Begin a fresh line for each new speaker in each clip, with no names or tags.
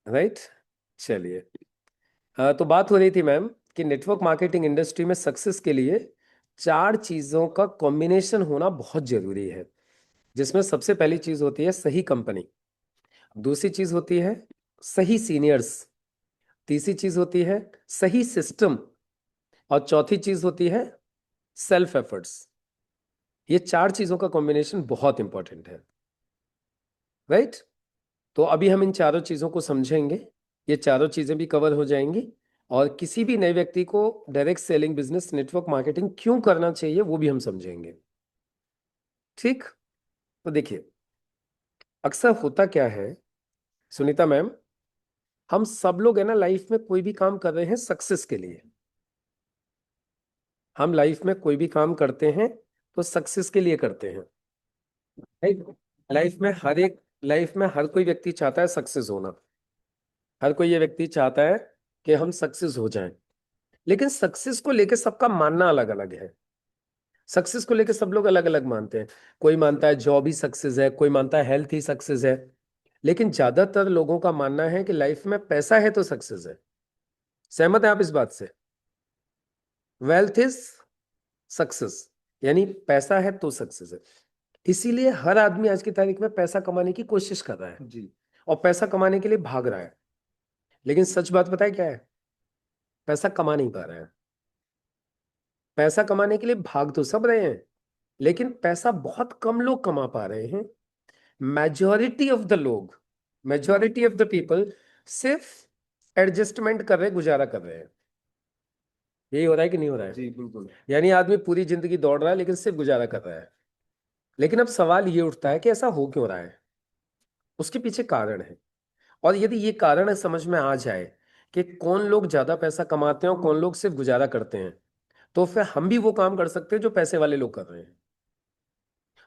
Right. चलिए, तो बात हो रही थी मैम कि नेटवर्क मार्केटिंग इंडस्ट्री में सक्सेस के लिए चार चीजों का कॉम्बिनेशन होना बहुत जरूरी है, जिसमें सबसे पहली चीज होती है सही कंपनी, दूसरी चीज होती है सही सीनियर्स, तीसरी चीज होती है सही सिस्टम, और चौथी चीज होती है सेल्फ एफर्ट्स। ये चार चीजों का कॉम्बिनेशन बहुत इंपॉर्टेंट है। राइट। तो अभी हम इन चारों चीजों को समझेंगे, ये चारों चीजें भी कवर हो जाएंगी, और किसी भी नए व्यक्ति को direct selling business network marketing क्यों करना चाहिए वो भी हम समझेंगे। ठीक। तो देखिए, अक्सर होता क्या है सुनीता मैम, हम सब लोग है ना लाइफ में कोई भी काम कर रहे हैं सक्सेस के लिए। हम लाइफ में कोई भी काम करते हैं तो सक्सेस के लिए करते हैं। राइट। लाइफ में हर कोई व्यक्ति चाहता है सक्सेस होना। हर कोई ये व्यक्ति चाहता है कि हम सक्सेस हो जाएं। लेकिन सक्सेस को लेकर सबका मानना अलग अलग है। सक्सेस को लेकर सब लोग अलग अलग मानते हैं। कोई मानता है जॉब ही सक्सेस है, कोई मानता है हेल्थ ही सक्सेस है। लेकिन ज्यादातर लोगों का मानना है कि लाइफ में पैसा है तो सक्सेस है। सहमत है आप इस बात से? वेल्थ इज सक्सेस, यानी पैसा है तो सक्सेस है। इसीलिए हर आदमी आज की तारीख में पैसा कमाने की कोशिश कर रहा है जी, और पैसा कमाने के लिए भाग रहा है। लेकिन सच बात पता है क्या है? पैसा कमा नहीं पा रहा है। पैसा कमाने के लिए भाग तो सब रहे हैं, लेकिन पैसा बहुत कम लोग कमा पा रहे हैं। मेजॉरिटी ऑफ द लोग, मेजॉरिटी ऑफ द पीपल सिर्फ एडजस्टमेंट कर रहे, गुजारा कर रहे हैं। यही हो रहा है कि नहीं हो रहा है? जी बिल्कुल। यानी आदमी पूरी जिंदगी दौड़ रहा है लेकिन सिर्फ गुजारा कर रहा है। लेकिन अब सवाल ये उठता है कि ऐसा हो क्यों रहा है? उसके पीछे कारण है। और यदि ये कारण समझ में आ जाए कि कौन लोग ज्यादा पैसा कमाते हैं और कौन लोग सिर्फ गुजारा करते हैं, तो फिर हम भी वो काम कर सकते हैं जो पैसे वाले लोग कर रहे हैं।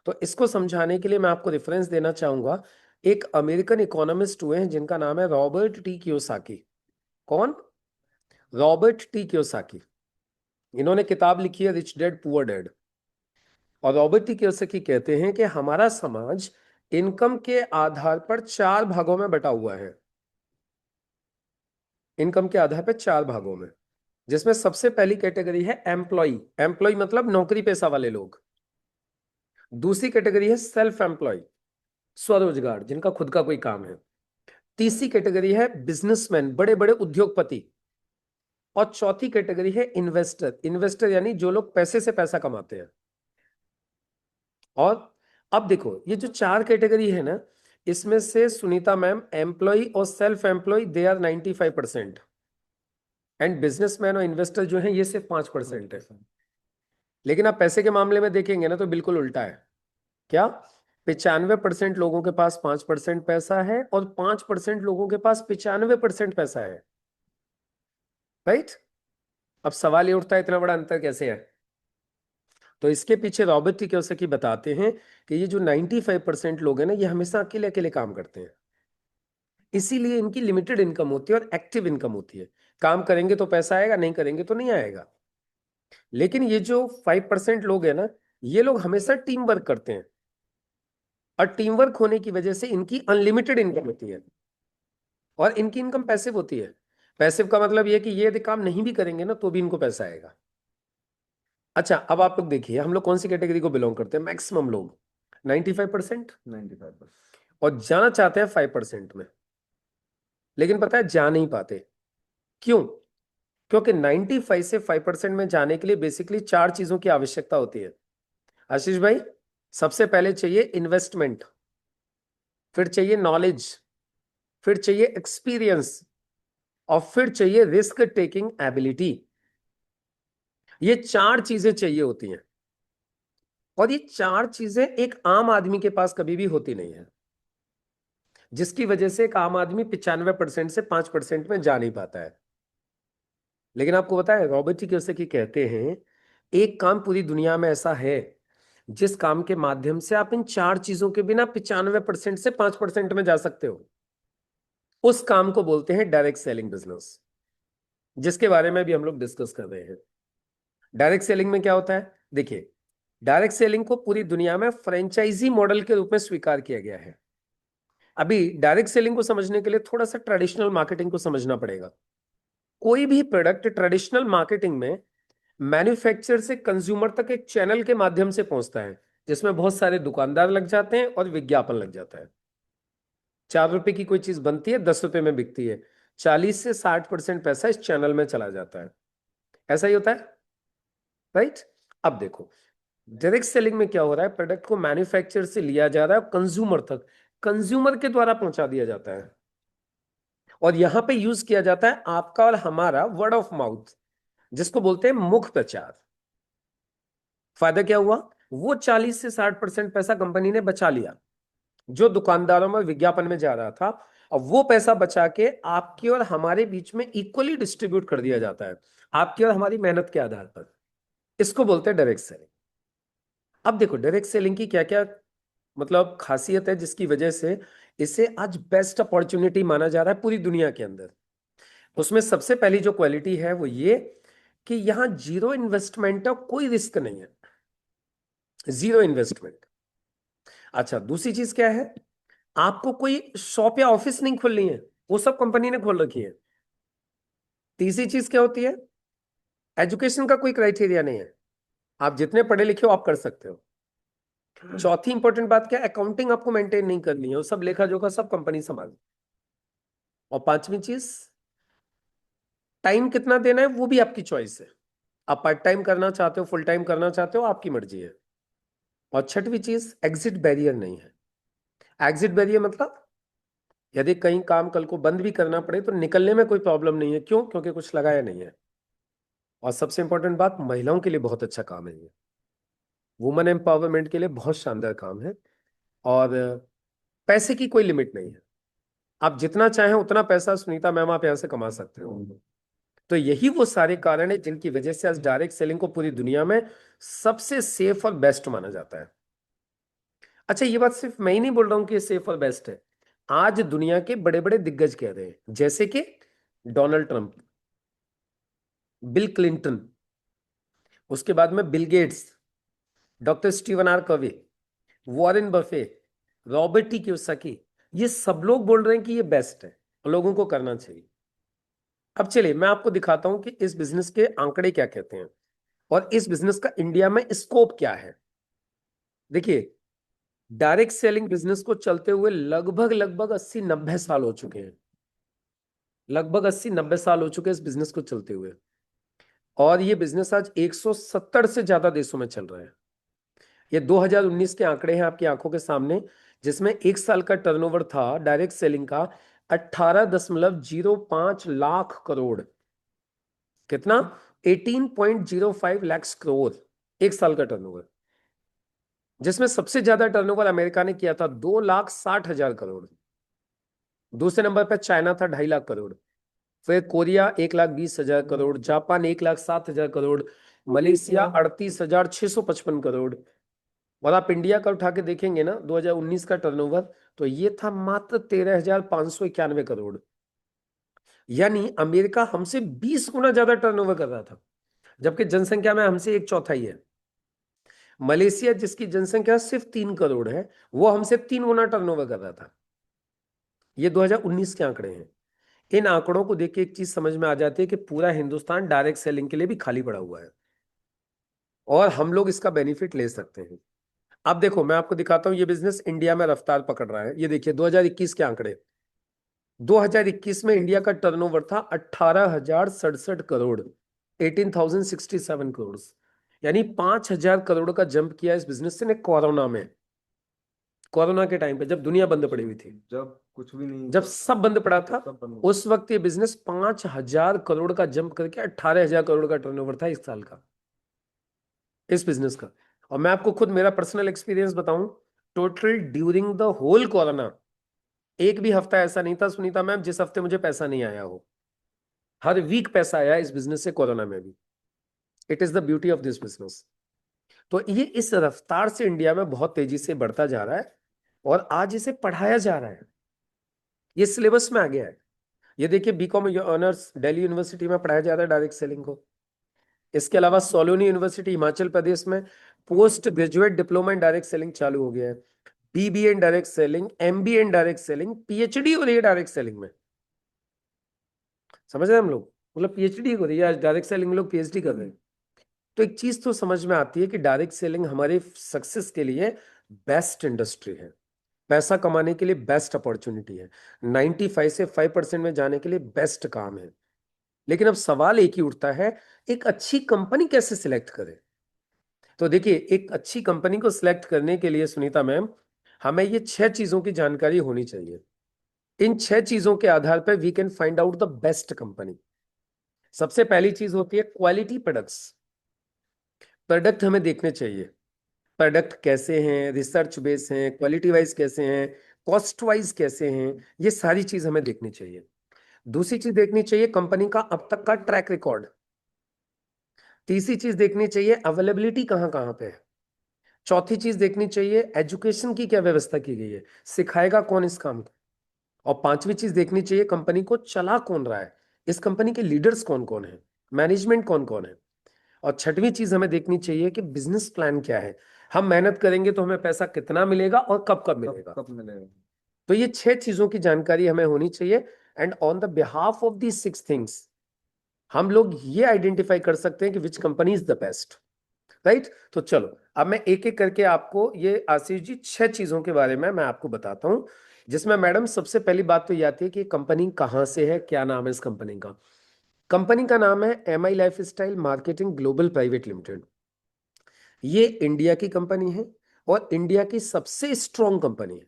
तो इसको समझाने के लिए मैं आपको रेफरेंस देना चाहूंगा। एक अमेरिकन इकोनॉमिस्ट हुए हैं जिनका नाम है रॉबर्ट टी कियोसाकी। कौन? Robert T Kiyosaki. इन्होंने किताब लिखी है रिच डैड पुअर डैड। और रॉबर्ट टी कियोसाकी कहते हैं कि हमारा समाज इनकम के आधार पर चार भागों में बटा हुआ है। इनकम के आधार पर चार भागों में, जिसमें सबसे पहली कैटेगरी है एम्प्लॉय। एम्प्लॉय मतलब नौकरी पेशा वाले लोग। दूसरी कैटेगरी है सेल्फ एम्प्लॉय, स्वरोजगार, जिनका खुद का कोई काम है। तीसरी कैटेगरी है बिजनेसमैन, बड़े बड़े उद्योगपति। और चौथी कैटेगरी है इन्वेस्टर। इन्वेस्टर यानी जो लोग पैसे से पैसा कमाते हैं। और अब देखो, ये जो चार कैटेगरी है ना, इसमें से सुनीता मैम एम्प्लॉय और self employ they are 95%, and businessman और इन्वेस्टर जो है ये सिर्फ 5% है। लेकिन आप पैसे के मामले में देखेंगे ना तो बिल्कुल उल्टा है। क्या? 95% लोगों के पास 5% पैसा है और 5% लोगों के पास 95% पैसा है। राइट। अब सवाल ये उठता है इतना बड़ा अंतर कैसे है? तो इसके पीछे रॉबर्ट टी कियोसाकी बताते हैं कि ये जो 95% लोग हैं ना, ये हमेशा अकेले अकेले काम करते हैं। इसीलिए इनकी लिमिटेड इनकम होती है और एक्टिव इनकम होती है। काम करेंगे तो पैसा आएगा, नहीं करेंगे तो नहीं आएगा। लेकिन ये जो 5% लोग हैं ना, ये लोग हमेशा टीम वर्क करते हैं। और टीम वर्क होने की वजह से इनकी अनलिमिटेड इनकम होती है, और इनकी इनकम पैसिव होती है। पैसिव का मतलब ये कि ये यदि काम नहीं भी करेंगे ना तो भी इनको पैसा आएगा। अच्छा, अब आप लोग देखिए हम लोग कौन सी कैटेगरी को बिलोंग करते हैं? मैक्सिमम लोग 95%। 95%। और जाना चाहते हैं 5% में, लेकिन पता है जा नहीं पाते। क्यों? क्योंकि 95 से 5% में जाने के लिए बेसिकली चार चीजों की आवश्यकता होती है। आशीष भाई, सबसे पहले चाहिए इन्वेस्टमेंट, फिर चाहिए नॉलेज, फिर चाहिए एक्सपीरियंस, और फिर चाहिए रिस्क टेकिंग एबिलिटी। ये चार चीजें चाहिए होती हैं, और ये चार चीजें एक आम आदमी के पास कभी भी होती नहीं है, जिसकी वजह से एक आम आदमी 95% से 5% में जा नहीं पाता है। लेकिन आपको पता है रॉबर्ट टी कियोसाकी कहते हैं एक काम पूरी दुनिया में ऐसा है जिस काम के माध्यम से आप इन चार चीजों के बिना 95% से 5% में जा सकते हो। उस काम को बोलते हैं डायरेक्ट सेलिंग बिजनेस, जिसके बारे में भी हम लोग डिस्कस कर रहे हैं। डायरेक्ट सेलिंग में क्या होता है? देखिए, डायरेक्ट सेलिंग को पूरी दुनिया में फ्रेंचाइजी मॉडल के रूप में स्वीकार किया गया है। अभी डायरेक्ट सेलिंग को समझने के लिए थोड़ा सा ट्रेडिशनल मार्केटिंग को समझना पड़ेगा। कोई भी प्रोडक्ट ट्रेडिशनल मार्केटिंग में मैन्युफैक्चरर से कंज्यूमर तक एक चैनल के माध्यम से पहुंचता है, जिसमें बहुत सारे दुकानदार लग जाते हैं और विज्ञापन लग जाता है। 4 रुपए की कोई चीज बनती है, 10 रुपए में बिकती है, 40 से 60% पैसा इस चैनल में चला जाता है। ऐसा ही होता है, राइट? अब देखो, डायरेक्ट सेलिंग में क्या हो रहा है, प्रोडक्ट को मैन्युफैक्चरर से लिया जा रहा है कंज्यूमर तक, कंज्यूमर के द्वारा पहुंचा दिया जाता है। और यहां पे यूज किया जाता है आपका और हमारा वर्ड ऑफ माउथ, जिसको बोलते हैं मुख प्रचार। फायदा क्या हुआ, वो 40 से 60% पैसा कंपनी ने बचा लिया जो दुकानदारों में विज्ञापन में जा रहा था। अब वो पैसा बचा के आपके और हमारे बीच में इक्वली डिस्ट्रीब्यूट कर दिया जाता है, आपकी और हमारी मेहनत के आधार पर। इसको बोलते हैं डायरेक्ट सेलिंग। अब देखो डायरेक्ट सेलिंग की क्या क्या मतलब खासियत है, जिसकी वजह से इसे आज बेस्ट अपॉर्चुनिटी माना जा रहा है पूरी दुनिया के अंदर। उसमें सबसे पहली जो क्वालिटी है वो ये कि यहां जीरो इन्वेस्टमेंट है, कोई रिस्क नहीं है, जीरो इन्वेस्टमेंट। अच्छा, दूसरी चीज क्या है, आपको कोई शॉप या ऑफिस नहीं खोलनी है, वो सब कंपनी ने खोल रखी है। तीसरी चीज क्या होती है, एजुकेशन का कोई क्राइटेरिया नहीं है, आप जितने पढ़े लिखे हो आप कर सकते हो। चौथी इंपॉर्टेंट बात क्या है, अकाउंटिंग आपको मेंटेन नहीं करनी है, वो सब लेखा जोखा सब कंपनी संभाल। और पांचवी चीज, टाइम कितना देना है वो भी आपकी चॉइस है, आप पार्ट टाइम करना चाहते हो, फुल टाइम करना चाहते हो, आपकी मर्जी है। और छठवीं चीज, एग्जिट बैरियर नहीं है। एग्जिट बैरियर मतलब यदि कहीं काम कल को बंद भी करना पड़े तो निकलने में कोई प्रॉब्लम नहीं है। क्यों? क्योंकि कुछ लगाया नहीं है। और सबसे इंपॉर्टेंट बात, महिलाओं के लिए बहुत अच्छा काम है ये, वुमेन एम्पावरमेंट के लिए बहुत शानदार काम है। और पैसे की कोई लिमिट नहीं है, आप जितना चाहें उतना पैसा सुनीता मैम आप यहां से कमा सकते हो। तो यही वो सारे कारण है जिनकी वजह से आज डायरेक्ट सेलिंग को पूरी दुनिया में सबसे सेफ और बेस्ट माना जाता है। अच्छा, ये बात सिर्फ मैं ही नहीं बोल रहा हूं कि ये सेफ और बेस्ट है, आज दुनिया के बड़े बड़े दिग्गज कह रहे हैं, जैसे कि डोनाल्ड ट्रंप, बिल क्लिंटन, उसके बाद में Bill Gates, doctor Steven R Covey, Warren Buffett, Robert T Kiyosaki, ये सब लोग बोल रहे हैं कि ये बेस्ट है और लोगों को करना चाहिए। अब चलिए मैं आपको दिखाता हूं कि इस बिजनेस के आंकड़े क्या कहते हैं और इस बिजनेस का इंडिया में स्कोप क्या है। देखिए, डायरेक्ट सेलिंग बिजनेस को चलते हुए लगभग लगभग 80-90 साल हो चुके हैं, लगभग 80-90 साल हो चुके हैं इस बिजनेस को चलते हुए। और ये बिजनेस आज 170 से ज्यादा देशों में चल रहा है। ये 2019 के आंकड़े हैं आपकी आंखों के सामने, जिसमें एक साल का टर्नओवर था डायरेक्ट सेलिंग का 18.05 लाख करोड़। कितना? 18.05 लाख करोड़, एक साल का टर्नओवर। जिसमें सबसे ज्यादा टर्नओवर अमेरिका ने किया था, 2,60,000 करोड़। दूसरे नंबर पर चाइना था, 2.5 लाख करोड़। फिर Korea 1,20,000 crore, Japan 1,07,000 crore, Malaysia 38,655 crore. और आप इंडिया का उठा के देखेंगे ना 2019 का टर्नओवर, तो ये था मात्र 13,591 करोड़। यानी अमेरिका हमसे 20 गुना ज्यादा टर्नओवर कर रहा था, जबकि जनसंख्या में हमसे एक चौथाई है। मलेशिया जिसकी जनसंख्या सिर्फ 3 करोड़ है, वो हमसे 3 गुना टर्नओवर कर रहा था। ये 2019 के आंकड़े हैं। इन आंकड़ों को देख के एक चीज समझ में आ जाती है कि पूरा हिंदुस्तान डायरेक्ट सेलिंग के लिए भी खाली पड़ा हुआ है और हम लोग इसका बेनिफिट ले सकते हैं। अब देखो मैं आपको दिखाता हूं, ये बिजनेस इंडिया में रफ्तार पकड़ रहा है। ये देखिए 2021 के आंकड़े, 2021 में इंडिया का टर्नओवर था 18,067 करोड़, 18,067 करोड़। यानी 5,000 करोड़ का जंप किया इस बिजनेस ने कोरोना में, कोरोना के टाइम पे जब दुनिया बंद पड़ी हुई थी,
जब कुछ भी नहीं,
जब सब बंद पड़ा था,
सब बंद।
उस वक्त ये बिजनेस 5,000 करोड़ का जंप करके 18,000 करोड़ का टर्नओवर था इस साल का, इस बिजनेस का। और मैं आपको खुद मेरा पर्सनल एक्सपीरियंस बताऊं, total during the whole corona एक भी हफ्ता ऐसा नहीं था सुनीता मैम जिस हफ्ते मुझे पैसा नहीं आया हो। हर वीक पैसा आया इस बिजनेस से, कोरोना में भी। It is the beauty of this business. तो ये इस रफ्तार से इंडिया में बहुत तेजी से बढ़ता जा रहा है और आज इसे पढ़ाया जा रहा है, ये सिलेबस में आ गया है। ये देखिए बीकॉम ऑनर्स दिल्ली यूनिवर्सिटी में पढ़ाया जा रहा है डायरेक्ट सेलिंग को। इसके अलावा सोलोनी यूनिवर्सिटी हिमाचल प्रदेश में post graduate diploma in direct selling चालू हो गया है। BBA in direct selling, MBA in direct selling, PhD हो रही है डायरेक्ट सेलिंग में। समझ रहे हैं हम लोग, मतलब पीएचडी हो रही है, आज डायरेक्ट सेलिंग में लोग पीएचडी कर रहे हैं। तो एक चीज तो समझ में आती है कि डायरेक्ट सेलिंग हमारे सक्सेस के लिए बेस्ट इंडस्ट्री है, पैसा कमाने के लिए बेस्ट अपॉर्चुनिटी है, 95 से 5% में जाने के लिए बेस्ट काम है। लेकिन अब सवाल एक ही उठता है, एक अच्छी कंपनी कैसे सिलेक्ट करें? तो देखिए, एक अच्छी कंपनी को सिलेक्ट करने के लिए सुनीता मैम, हमें ये 6 चीजों की जानकारी होनी चाहिए। इन 6 चीजों के आधार पर we can find out the best company. सबसे पहली चीज होती है क्वालिटी प्रोडक्ट्स। प्रोडक्ट हमें देखने चाहिए, प्रोडक्ट कैसे हैं, रिसर्च बेस हैं, क्वालिटी वाइज कैसे हैं, कॉस्ट वाइज कैसे हैं, ये सारी चीज हमें देखनी चाहिए। दूसरी चीज देखनी चाहिए कंपनी का अब तक का ट्रैक रिकॉर्ड। तीसरी चीज देखनी चाहिए अवेलेबिलिटी कहाँ कहाँ पे है। चौथी चीज देखनी चाहिए एजुकेशन की क्या व्यवस्था की गई है, सिखाएगा कौन इस काम को। और पांचवी चीज देखनी चाहिए कंपनी को चला कौन रहा है, इस कंपनी के लीडर्स कौन कौन है, मैनेजमेंट कौन कौन है। और छठवीं चीज हमें देखनी चाहिए कि बिजनेस प्लान क्या है, हम मेहनत करेंगे तो हमें पैसा कितना मिलेगा और कब कब मिलेगा।
कब मिलेगा।
तो ये 6 चीजों की जानकारी हमें होनी चाहिए। And on the behalf of the 6 things हम लोग ये आइडेंटिफाई कर सकते हैं कि which company is the best. Right, तो चलो अब मैं एक एक करके आपको ये आशीष जी 6 चीजों के बारे में मैं आपको बताता हूं, जिसमें मैडम सबसे पहली बात तो ये आती है कि कंपनी कहां से है, क्या नाम है इस कंपनी का। कंपनी का नाम है MI life style marketing global private limited. ये इंडिया की कंपनी है और इंडिया की सबसे स्ट्रॉन्ग कंपनी है।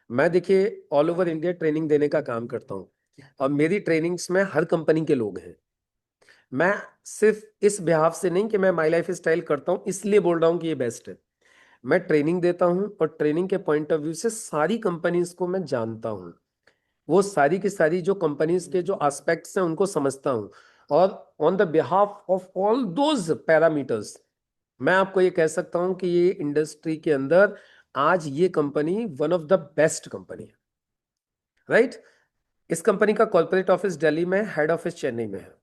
मैं देखिए ऑल ओवर इंडिया ट्रेनिंग देने का काम करता हूँ और मेरी ट्रेनिंग्स में हर कंपनी के लोग हैं। मैं सिर्फ इस बिहाफ से नहीं कि मैं माई लाइफ स्टाइल करता हूँ इसलिए बोल रहा हूँ कि ये बेस्ट है। मैं ट्रेनिंग देता हूँ और ट्रेनिंग के पॉइंट ऑफ व्यू से सारी कंपनीज को मैं जानता हूँ, वो सारी की सारी जो कंपनीज के जो एस्पेक्ट्स हैं उनको समझता हूँ। और on the behalf of all those parameters मैं आपको ये कह सकता हूँ कि ये इंडस्ट्री के अंदर आज ये company one of the best company है। राइट, इस कंपनी का कॉर्पोरेट ऑफिस दिल्ली में, हेड ऑफिस चेन्नई में है।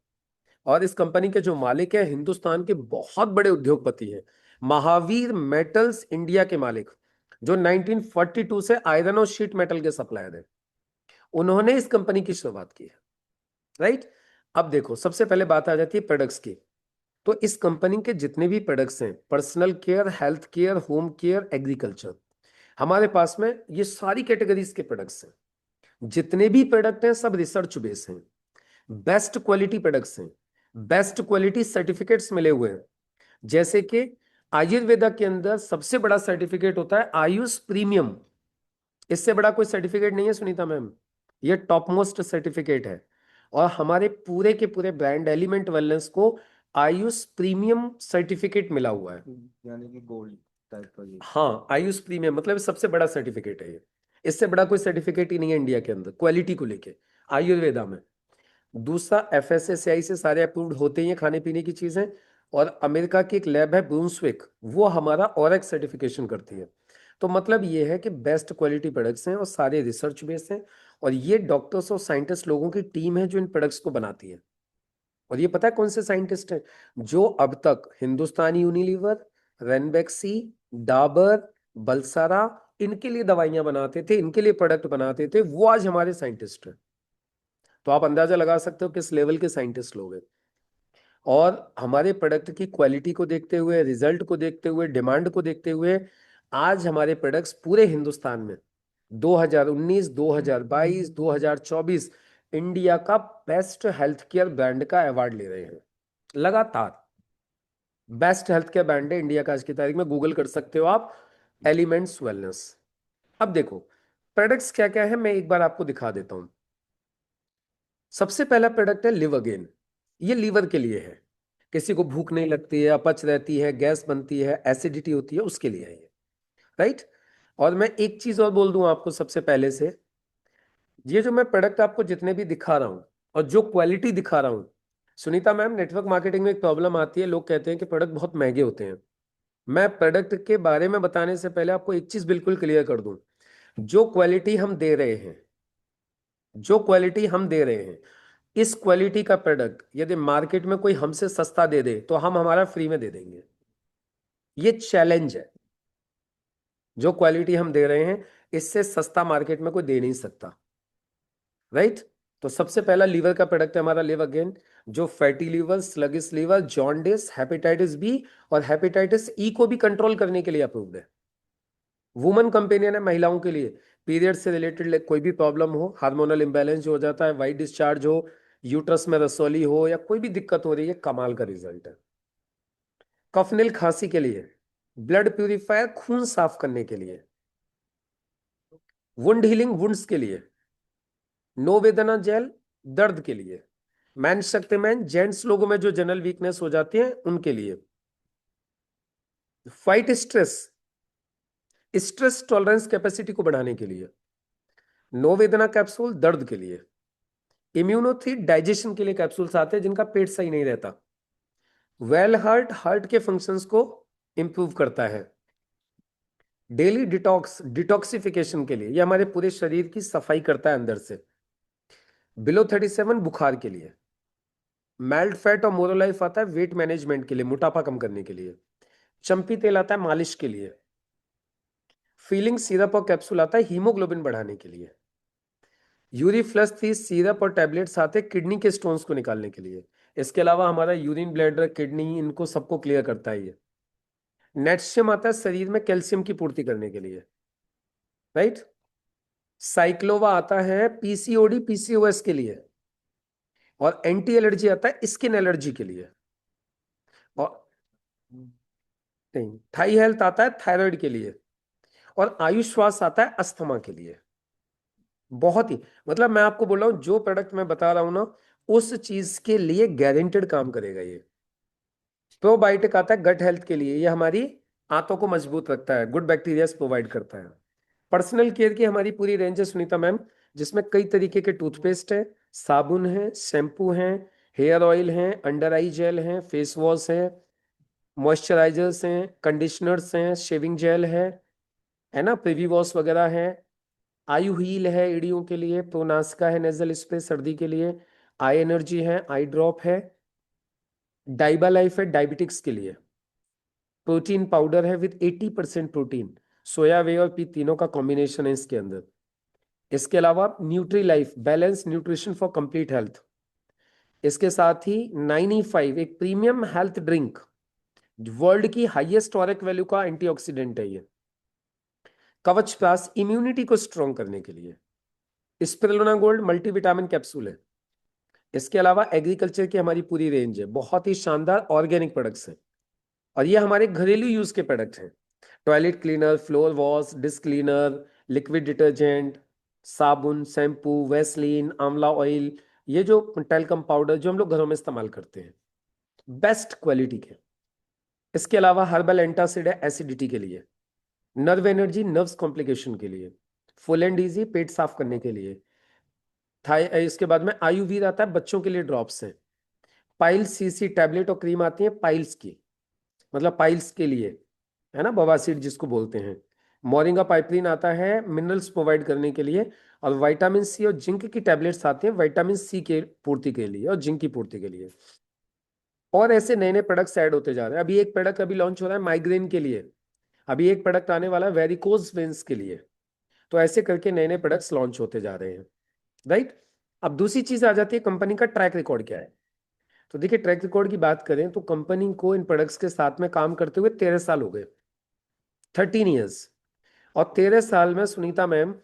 और इस कंपनी के जो मालिक हैं हिंदुस्तान के बहुत बड़े उद्योगपति हैं, महावीर मेटल्स इंडिया के मालिक, जो 1942 से आयरन और शीट मेटल के सप्लायर हैं, उन्होंने इस कंपनी की शुरुआत की है। राइट, अब देखो सबसे पहले बात आ जाती है प्रोडक्ट्स की। तो इस कंपनी के जितने भी प्रोडक्ट्स हैं, personal care, health care, home care, agriculture, हमारे पास में ये सारी कैटेगरीज के प्रोडक्ट्स हैं। जितने भी प्रोडक्ट हैं सब रिसर्च बेस हैं, बेस्ट क्वालिटी प्रोडक्ट्स हैं, बेस्ट क्वालिटी सर्टिफिकेट्स मिले हुए हैं। जैसे कि आयुर्वेदा के अंदर सबसे बड़ा सर्टिफिकेट होता है आयुष प्रीमियम, इससे बड़ा कोई सर्टिफिकेट नहीं है सुनीता मैम, ये टॉप मोस्ट सर्टिफिकेट है। और हमारे पूरे के पूरे ब्रांड एलिमेंट वेलनेस को आयुष प्रीमियम सर्टिफिकेट मिला हुआ है।
यानी कि गोल्ड टाइप का ये।
हाँ, आयुष प्रीमियम मतलब सबसे बड़ा सर्टिफिकेट है ये, इससे बड़ा कोई सर्टिफिकेट ही नहीं है इंडिया के अंदर क्वालिटी को लेके आयुर्वेदा में। दूसरा FSSAI से सारे अप्रूव्ड होते ही हैं खाने पीने की चीजें। और अमेरिका की एक लैब है ब्रूंसविक, वो हमारा ऑरेक सर्टिफिकेशन करती है। तो मतलब ये है कि बेस्ट क्वालिटी प्रोडक्ट्स हैं और सारे रिसर्च बेस्ड हैं। और ये डॉक्टर्स और साइंटिस्ट लोगों की टीम है जो इन प्रोडक्ट्स को बनाती है। और ये पता है कौन से साइंटिस्ट हैं? जो अब तक हिंदुस्तान यूनिलीवर, रेनबेक्सी, डाबर, बलसारा, इनके लिए दवाइयां बनाते थे, इनके लिए प्रोडक्ट बनाते थे, वो आज हमारे साइंटिस्ट हैं। तो आप अंदाजा लगा सकते हो किस लेवल के साइंटिस्ट लोग हैं। और हमारे प्रोडक्ट की क्वालिटी को देखते हुए, रिजल्ट को देखते हुए, डिमांड को देखते हुए आज हमारे प्रोडक्ट्स पूरे हिंदुस्तान में 2019, 2022, 2024 इंडिया का बेस्ट हेल्थ केयर ब्रांड का अवार्ड ले रहे हैं लगातार। बेस्ट हेल्थ केयर ब्रांड है इंडिया का आज की तारीख में, गूगल कर सकते हो आप, एलिमेंट्स वेलनेस। अब देखो प्रोडक्ट्स क्या क्या है, मैं एक बार आपको दिखा देता हूं। सबसे पहला प्रोडक्ट है लिव अगेन, ये लीवर के लिए है। किसी को भूख नहीं लगती है, अपच रहती है, गैस बनती है, एसिडिटी होती है, उसके लिए है ये। राइट, और मैं एक चीज और बोल दूं आपको सबसे पहले से, ये जो मैं प्रोडक्ट आपको जितने भी दिखा रहा हूं और जो क्वालिटी दिखा रहा हूं, सुनीता मैम नेटवर्क मार्केटिंग में एक प्रॉब्लम आती है, लोग कहते हैं कि प्रोडक्ट बहुत महंगे होते हैं। मैं प्रोडक्ट के बारे में बताने से पहले आपको एक चीज बिल्कुल क्लियर कर दूं, जो क्वालिटी हम दे रहे हैं, जो क्वालिटी हम दे रहे हैं, इस क्वालिटी का प्रोडक्ट यदि मार्केट में कोई हमसे सस्ता दे दे तो हम हमारा फ्री में दे देंगे। ये चैलेंज है, जो क्वालिटी हम दे रहे हैं इससे सस्ता मार्केट में कोई दे नहीं सकता, राइट। तो सबसे पहला लीवर का प्रोडक्ट है हमारा लिव अगेन, जो fatty liver, sluggish liver, jaundice, hepatitis B और हेपेटाइटिस ई को भी कंट्रोल करने के लिए अप्रूव्ड है। वुमन कंपेनियन है, महिलाओं के लिए पीरियड से रिलेटेड कोई भी प्रॉब्लम हो, हार्मोनल इंबैलेंस जो हो जाता है, वाइट डिस्चार्ज हो, यूट्रस में रसौली हो या कोई भी दिक्कत हो रही है, कमाल का रिजल्ट है। कफनिल खांसी के लिए, ब्लड प्यूरिफायर खून साफ करने के लिए, वुंड हीलिंग वुंड्स के लिए, नो वेदना जेल दर्द के लिए, मैन शक्तिमैन जेंट्स लोगों में जो जनरल वीकनेस हो जाती है उनके लिए, fight stress, stress tolerance capacity को बढ़ाने के लिए, नो वेदना कैप्सूल दर्द के लिए, इम्यूनोथी डाइजेशन के लिए कैप्सूल्स आते हैं जिनका पेट सही नहीं रहता, वेल हार्ट हार्ट के फंक्शंस को इंप्रूव करता है, डेली डिटॉक्स डिटॉक्सिफिकेशन के लिए, ये हमारे पूरे शरीर की सफाई करता है अंदर से, बिलो 37 बुखार के लिए, मैल्ट फैट और मोरोलाइफ आता है वेट मैनेजमेंट के लिए, मोटापा कम करने के लिए, चंपी तेल आता है मालिश के लिए, फीलिंग सिरप और कैप्सूल आता है हीमोग्लोबिन बढ़ाने के लिए, यूरिफ्लस थी सिरप और टैबलेट्स आते हैं किडनी के स्टोन्स को निकालने के लिए। इसके अलावा हमारा यूरिन ब्लैडर, किडनी, इनको सबको क्लियर करता है ये। नेटशियम आता है शरीर में कैल्शियम की पूर्ति करने के लिए, राइट। साइक्लोवा आता है पीसीओडी पीसीओएस के लिए, और एंटी एलर्जी आता है स्किन एलर्जी के लिए, और नहीं, थाई हेल्थ आता है थायराइड के लिए, और आयुष श्वास आता है अस्थमा के लिए। बहुत ही, मतलब मैं आपको बोल रहा हूं जो प्रोडक्ट मैं बता रहा हूं ना, उस चीज के लिए गारंटेड काम करेगा ये। प्रोबायोटिक आता है गट हेल्थ के लिए, ये हमारी आंतों को मजबूत रखता है, गुड बैक्टीरिया प्रोवाइड करता है। पर्सनल केयर की हमारी पूरी रेंज है सुनीता मैम, जिसमें कई तरीके के टूथपेस्ट है, साबुन है, शैम्पू है, हेयर ऑयल है, अंडर आई जेल है, फेस वॉश है, मॉइस्चराइजर्स हैं, कंडीशनर्स हैं, शेविंग जेल है ना, प्रिवी वॉश वगैरह है, आयु हील है एड़ियों के लिए, प्रोनास्का है नेजल स्प्रे सर्दी के लिए, आई एनर्जी है, आई ड्रॉप है, डाइबा लाइफ है डायबिटिक्स के लिए, प्रोटीन पाउडर है विद 80% प्रोटीन, सोया वे और पी तीनों का कॉम्बिनेशन है इसके अंदर। इसके अलावा nutri life balance nutrition for complete health. इसके साथ ही 9E5 एक प्रीमियम हेल्थ ड्रिंक, वर्ल्ड की हाईएस्ट टॉरिक वैल्यू का एंटीऑक्सीडेंट है ये। कवच प्लस इम्यूनिटी को स्ट्रॉन्ग करने के लिए। स्पिरुलिना गोल्ड मल्टीविटामिन कैप्सूल है। इसके अलावा एग्रीकल्चर की हमारी पूरी रेंज है, बहुत ही शानदार ऑर्गेनिक प्रोडक्ट्स हैं, और ये हमारे घरेलू यूज के प्रोडक्ट हैं। Toilet cleaner, floor wash, dish cleaner, liquid detergent, साबुन, शैम्पू, वैसलीन, आंवला ऑयल, ये जो टेल्कम पाउडर जो हम लोग घरों में इस्तेमाल करते हैं, बेस्ट क्वालिटी के। इसके अलावा हर्बल एंटासिड है एसिडिटी के लिए, नर्व एनर्जी नर्व्स कॉम्प्लिकेशन के लिए, फुल एंड इजी पेट साफ करने के लिए, थाई। इसके बाद में आयुर्वेद आता है बच्चों के लिए, ड्रॉप्स है, पाइल्स सीसी टैबलेट और क्रीम आती है पाइल्स की, मतलब पाइल्स के लिए, है ना, बवासीर जिसको बोलते हैं। मोरिंगा पाइपरीन आता है मिनरल्स प्रोवाइड करने के लिए, और विटामिन सी और जिंक की टैबलेट्स आती हैं विटामिन सी के पूर्ति के लिए और जिंक की पूर्ति के लिए। और ऐसे नए नए प्रोडक्ट्स ऐड होते जा रहे हैं। अभी एक प्रोडक्ट अभी लॉन्च हो रहा है माइग्रेन के लिए, अभी एक प्रोडक्ट आने वाला है वेरिकोज वेन्स के लिए। तो ऐसे करके नए नए प्रोडक्ट्स लॉन्च होते जा रहे हैं, राइट। अब दूसरी चीज आ जाती है कंपनी का ट्रैक रिकॉर्ड क्या है। तो देखिए ट्रैक रिकॉर्ड की बात करें तो कंपनी को इन प्रोडक्ट्स के साथ में काम करते हुए 13 साल हो गए, 13 ईयर्स। और 13 साल में सुनीता मैम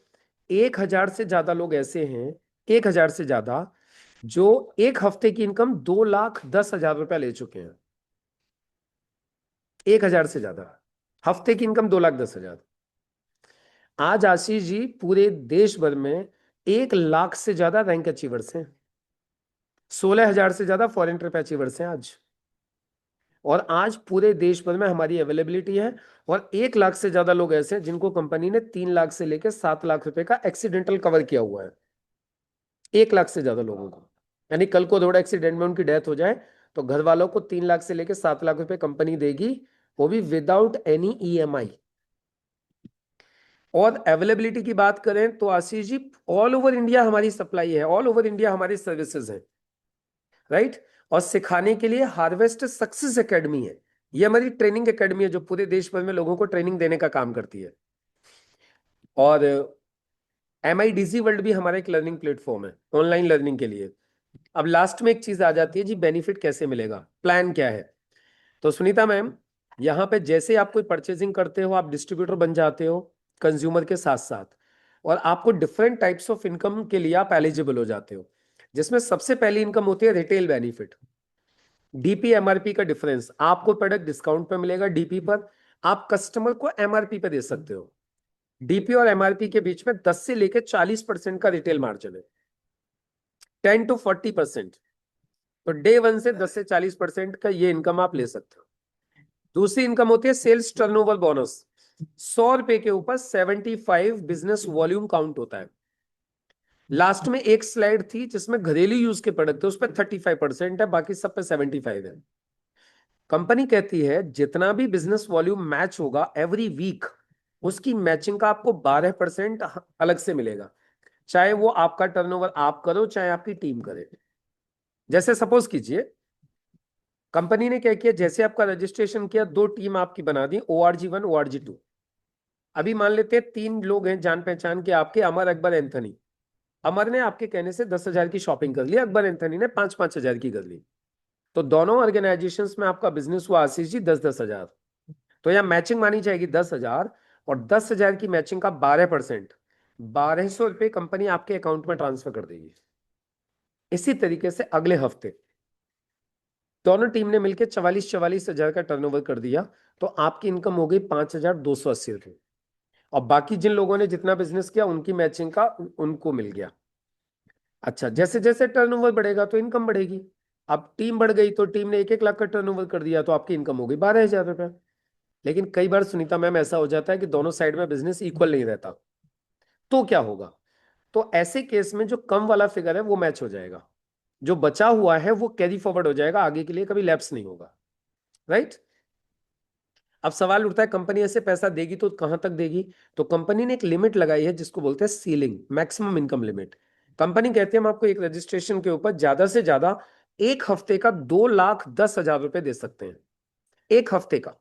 1,000 से ज्यादा लोग ऐसे हैं, 1,000 से ज्यादा, जो एक हफ्ते की इनकम 2,10,000 रुपया ले चुके हैं। 1,000 से ज्यादा हफ्ते की इनकम 2,10,000। आज आशीष जी पूरे देश भर में 1 लाख से ज्यादा रैंक अचीवर्स हैं, 16,000 से ज्यादा फॉरेन ट्रिप अचीवर्स हैं आज। और आज पूरे देश भर में हमारी अवेलेबिलिटी है, और 1 लाख से ज्यादा लोग ऐसे हैं जिनको कंपनी ने 3 लाख से लेकर 7 लाख रुपए का एक्सीडेंटल कवर किया हुआ है। 1 लाख से ज्यादा लोगों को, यानी कल को रोड एक्सीडेंट में उनकी डेथ हो जाए तो घर वालों को 3 लाख से लेकर 7 लाख रुपए कंपनी देगी, वो भी विदाउट एनी ईएमआई। और अवेलेबिलिटी की बात करें तो Ashish ji all over India हमारी सप्लाई है, ऑल ओवर इंडिया हमारी सर्विसेज है, राइट। और सिखाने के लिए हार्वेस्ट सक्सेस एकेडमी है, ये हमारी ट्रेनिंग एकेडमी है जो पूरे देश भर में लोगों को ट्रेनिंग देने का काम करती है। और MIDC वर्ल्ड भी हमारा एक लर्निंग प्लेटफॉर्म है ऑनलाइन लर्निंग के लिए। अब लास्ट में एक चीज आ जाती है जी, बेनिफिट कैसे मिलेगा, प्लान क्या है। तो सुनीता मैम, यहाँ पे जैसे आप कोई परचेजिंग करते हो, आप डिस्ट्रीब्यूटर बन जाते हो कंज्यूमर के साथ साथ, और आपको डिफरेंट टाइप्स ऑफ इनकम के लिए आप एलिजिबल हो जाते हो, जिसमें सबसे पहली इनकम होती है रिटेल बेनिफिट। DP MRP का डिफरेंस, आपको प्रोडक्ट डिस्काउंट पे मिलेगा DP पर, आप कस्टमर को MRP पे दे सकते हो। DP और MRP के बीच में 10 से लेकर 40% का रिटेल मार्जिन है, 10 to 40%। तो डे वन से 10 से 40% का ये इनकम आप ले सकते हो। दूसरी इनकम होती है सेल्स टर्नओवर बोनस। 100 रुपए के ऊपर 75 बिजनेस वॉल्यूम काउंट होता है। लास्ट में एक स्लाइड थी जिसमें घरेलू यूज के प्रोडक्ट थे, उस पर 35% है, बाकी सब पे 75 है। कंपनी कहती है जितना भी बिजनेस वॉल्यूम मैच होगा एवरी वीक, उसकी मैचिंग का आपको 12% अलग से मिलेगा, चाहे वो आपका टर्नओवर आप करो चाहे आपकी टीम करे। जैसे सपोज कीजिए कंपनी ने क्या किया, जैसे आपका रजिस्ट्रेशन किया, दो टीम आपकी बना दी, ORG1 ORG2। अभी मान लेते हैं 3 लोग हैं जान पहचान के आपके, अमर अकबर एंथनी। अमर ने आपके कहने से 10,000 की शॉपिंग कर ली, अकबर एंथनी ने 5-5 हजार की कर ली। तो दोनों ऑर्गेनाइजेशंस में आपका बिजनेस हुआ आशीष जी 10-10 हजार। तो यहाँ मैचिंग मानी जाएगी 10,000, और 10,000 की मैचिंग का 12%, 1,200 रुपये कंपनी आपके अकाउंट में ट्रांसफर कर देगी। इसी तरीके से अगले हफ्ते दोनों टीम ने मिलकर 44-44 हजार का टर्नओवर कर दिया, तो आपकी इनकम हो गई 5,280 रुपये। और बाकी जिन लोगों ने जितना बिजनेस किया उनकी मैचिंग का उनको मिल गया। अच्छा, जैसे जैसे टर्नओवर बढ़ेगा तो इनकम बढ़ेगी। अब टीम बढ़ गई तो टीम ने 1-1 लाख का टर्नओवर कर दिया, तो आपकी इनकम हो गई 12,000 रुपये। लेकिन कई बार सुनीता मैम ऐसा हो जाता है कि दोनों साइड में बिजनेस इक्वल नहीं रहता, तो क्या होगा, तो ऐसे केस में जो कम वाला फिगर है वो मैच हो जाएगा, जो बचा हुआ है वो कैरी फॉरवर्ड हो जाएगा, आगे के लिए कभी लैप्स नहीं होगा। राइट। अब सवाल उठता है कंपनी ऐसे पैसा देगी तो कहां तक देगी। तो कंपनी ने एक लिमिट लगाई है जिसको बोलते हैं ceiling, maximum income limit. Company कहती है हम आपको एक रजिस्ट्रेशन के ऊपर ज्यादा से ज्यादा एक हफ्ते का 2,10,000 रुपए दे सकते हैं। एक हफ्ते का,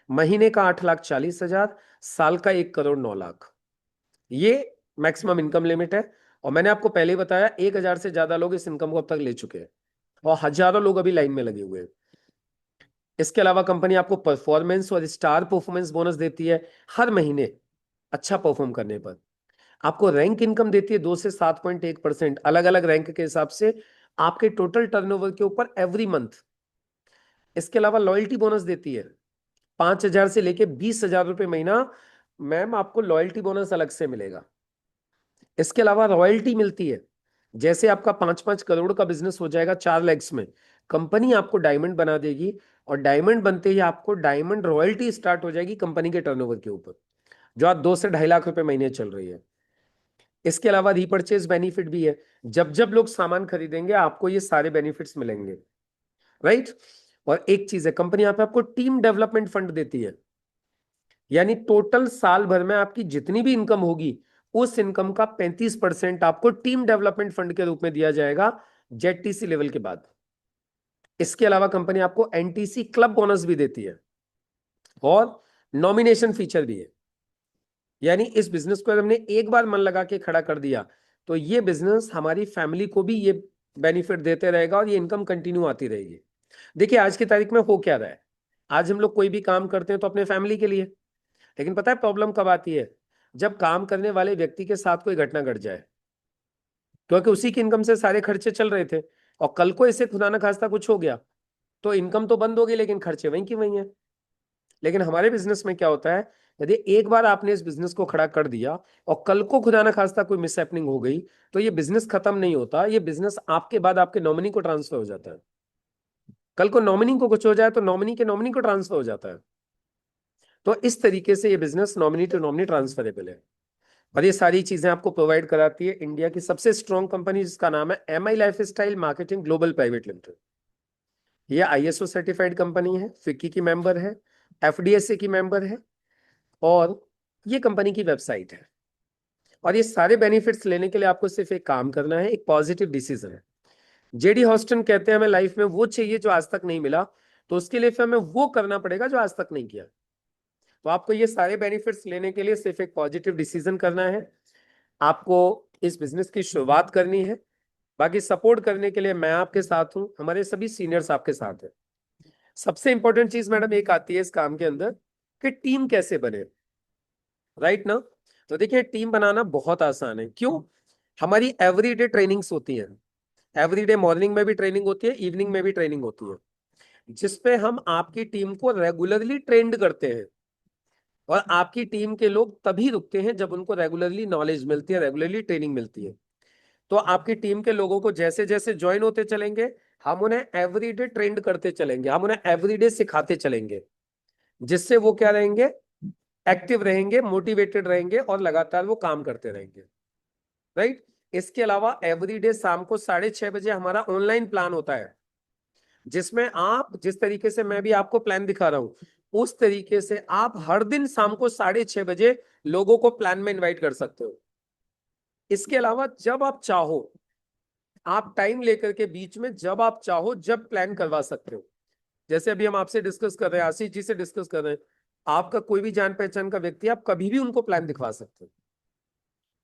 महीने का 8,40,000, साल का 1,09,00,000, ये मैक्सिमम इनकम लिमिट है। और मैंने आपको पहले ही बताया 1,000 से ज्यादा लोग इस इनकम को अब तक ले चुके हैं, और हजारों लोग अभी लाइन में लगे हुए हैं। इसके अलावा कंपनी आपको परफॉर्मेंस और स्टार परफॉर्मेंस बोनस देती है हर महीने, अच्छा परफॉर्म करने पर। आपको रैंक इनकम देती है 2 से 7.1%, अलग अलग रैंक के हिसाब से आपके टोटल टर्नओवर के ऊपर एवरी मंथ। इसके अलावा लॉयल्टी बोनस देती है 5,000 से लेके 20,000 रुपए महीना। मैम आपको लॉयल्टी बोनस अलग से मिलेगा। इसके अलावा रॉयल्टी मिलती है, जैसे आपका 5-5 करोड़ का बिजनेस हो जाएगा 4 लैक्स में, कंपनी आपको डायमंड बना देगी, और डायमंड बनते ही आपको डायमंड रॉयल्टी स्टार्ट हो जाएगी कंपनी के टर्नओवर के ऊपर, जो आज 2 से 2.5 लाख रुपए महीने चल रही है। इसके अलावा रीपर्चेज बेनिफिट भी है, जब जब लोग सामान खरीदेंगे आपको ये सारे बेनिफिट्स मिलेंगे। राइट। और एक चीज है, कंपनी यहाँ पे आपको टीम डेवलपमेंट फंड देती है, यानी टोटल साल भर में आपकी जितनी भी इनकम होगी उस इनकम का 35% आपको टीम डेवलपमेंट फंड के रूप में दिया जाएगा ZTC लेवल के बाद। इसके अलावा कंपनी आपको NTC क्लब बोनस भी देती है, और नॉमिनेशन फीचर भी है। यानी इस बिजनेस को अगर हमने एक बार मन लगा के खड़ा कर दिया तो ये बिजनेस हमारी फैमिली को भी ये बेनिफिट देते रहेगा, और ये इनकम कंटिन्यू आती रहेगी। देखिए आज की तारीख में हो क्या रहा है, आज हम लोग कोई भी काम करते हैं तो अपने फैमिली के लिए, लेकिन पता है प्रॉब्लम कब आती है, जब काम करने वाले व्यक्ति के साथ कोई घटना घट जाए, क्योंकि उसी की इनकम से सारे खर्चे चल रहे थे, और कल को इसे खुदा ना खास्ता कुछ हो गया तो इनकम तो बंद होगी लेकिन खर्चे वहीं की वहीं है। लेकिन हमारे बिजनेस में क्या होता है, यदि एक बार आपने इस बिजनेस को खड़ा कर दिया और कल को खुदा ना खास्ता कोई मिसहैपनिंग हो गई, तो ये बिजनेस खत्म नहीं होता, ये बिजनेस आपके बाद आपके नॉमिनी को ट्रांसफर हो जाता है। कल को नॉमिनी को कुछ हो जाए तो नॉमिनी के नॉमिनी को ट्रांसफर हो जाता है। तो इस तरीके से ये business nominee to nominee transferable है, और ये सारी चीजें आपको प्रोवाइड कराती है इंडिया की सबसे स्ट्रॉन्ग कंपनी जिसका नाम है MI life style marketing global private limited. ये ISO सर्टिफाइड कंपनी है, फिक्की की मेंबर है, FDSA की मेंबर है, और ये कंपनी की वेबसाइट है। और ये सारे बेनिफिट्स लेने के लिए आपको सिर्फ एक काम करना है, एक पॉजिटिव डिसीजन है। JD हॉस्टन कहते हैं हमें लाइफ में वो चाहिए जो आज तक नहीं मिला, तो उसके लिए फिर हमें वो करना पड़ेगा जो आज तक नहीं किया। तो आपको ये सारे बेनिफिट्स लेने के लिए सिर्फ एक पॉजिटिव डिसीजन करना है, आपको इस बिजनेस की शुरुआत करनी है। बाकी सपोर्ट करने के लिए मैं आपके साथ हूं, हमारे सभी सीनियर्स आपके साथ हैं। सबसे इंपॉर्टेंट चीज मैडम एक आती है इस काम के अंदर कि टीम कैसे बने, राइट ना। तो देखिए टीम बनाना बहुत आसान है। क्यों? हमारी एवरीडे ट्रेनिंग्स होती हैं, एवरीडे मॉर्निंग में भी ट्रेनिंग होती है, इवनिंग में भी ट्रेनिंग होती है, जिसपे हम आपकी टीम को रेगुलरली ट्रेंड करते हैं। और आपकी टीम के लोग तभी रुकते हैं जब उनको रेगुलरली नॉलेज मिलती है, रेगुलरली ट्रेनिंग मिलती है। तो आपकी टीम के लोगों को जैसे जैसे ज्वाइन होते चलेंगे, हम उन्हें एवरीडे ट्रेंड करते चलेंगे, हम उन्हें एवरीडे सिखाते चलेंगे, जिससे वो क्या रहेंगे, एक्टिव रहेंगे, मोटिवेटेड रहेंगे और लगातार वो काम करते रहेंगे, राइट। इसके अलावा एवरीडे शाम को 6:30 बजे हमारा ऑनलाइन प्लान होता है, जिसमें आप जिस तरीके से मैं भी आपको प्लान दिखा रहा हूं, उस तरीके से आप हर दिन शाम को 6:30 बजे लोगों को प्लान में इनवाइट कर सकते हो। इसके अलावा जब आप चाहो, आप टाइम लेकर के बीच में जब आप चाहो जब प्लान करवा सकते हो। जैसे अभी हम आपसे डिस्कस कर रहे हैं, आशीष जी से डिस्कस कर रहे हैं, आपका कोई भी जान पहचान का व्यक्ति, आप कभी भी उनको प्लान दिखवा सकते हो।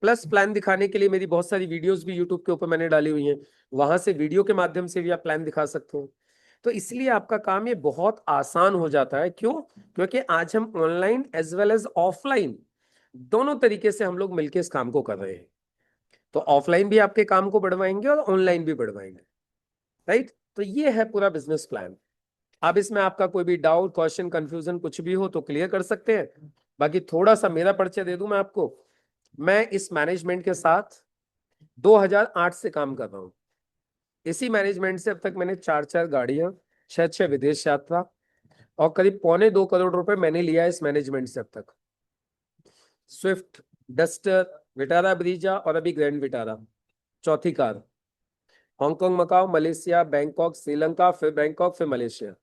प्लस प्लान दिखाने के लिए मेरी बहुत सारी वीडियोस भी यूट्यूब के ऊपर मैंने डाली हुई हैं, वहां से वीडियो के माध्यम से भी आप प्लान दिखा सकते हो। तो इसलिए आपका काम ये बहुत आसान हो जाता है। क्यों? क्योंकि आज हम online as well as offline दोनों तरीके से हम लोग मिलकर इस काम को कर रहे हैं। तो ऑफलाइन भी आपके काम को बढ़वाएंगे और ऑनलाइन भी बढ़वाएंगे, राइट। तो ये है पूरा बिजनेस प्लान। अब इसमें आपका कोई भी डाउट, क्वेश्चन, कंफ्यूजन कुछ भी हो तो क्लियर कर सकते हैं। बाकी थोड़ा सा मेरा परिचय दे दूं मैं आपको। मैं इस मैनेजमेंट के साथ 2008 से काम कर रहा हूं। इसी मैनेजमेंट से अब तक मैंने 4 गाड़ियां, 6 विदेश यात्रा और करीब ₹2.25 करोड़ मैंने लिया है इस मैनेजमेंट से अब तक। स्विफ्ट, डस्टर, विटारा ब्रीजा और अभी ग्रैंड विटारा, चौथी car. Hong Kong, Macau, Malaysia, Bangkok, Sri Lanka, फिर बैंकॉक, फिर मलेशिया।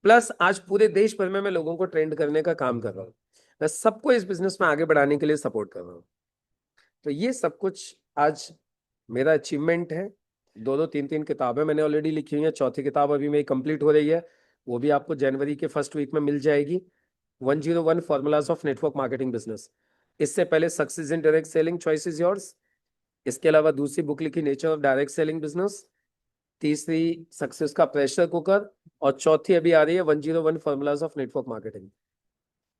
प्लस आज पूरे देश भर में मैं लोगों को ट्रेंड करने का काम कर रहा हूँ। मैं सबको इस बिजनेस में आगे बढ़ाने के लिए सपोर्ट कर रहा हूँ। तो ये सब कुछ आज मेरा अचीवमेंट है। 2-2, 3-3 किताबें मैंने ऑलरेडी लिखी हुई हैं, चौथी किताब अभी मेरी कंप्लीट हो रही है, वो भी आपको जनवरी के फर्स्ट वीक में मिल जाएगी। 101 formulas of network marketing business. इससे पहले success in direct selling, choice is yours. इसके अलावा दूसरी बुक लिखी nature of direct selling business. तीसरी सक्सेस का प्रेशर कुकर। और चौथी अभी आ रही है 101 फॉर्मूलाज ऑफ नेटवर्क मार्केटिंग।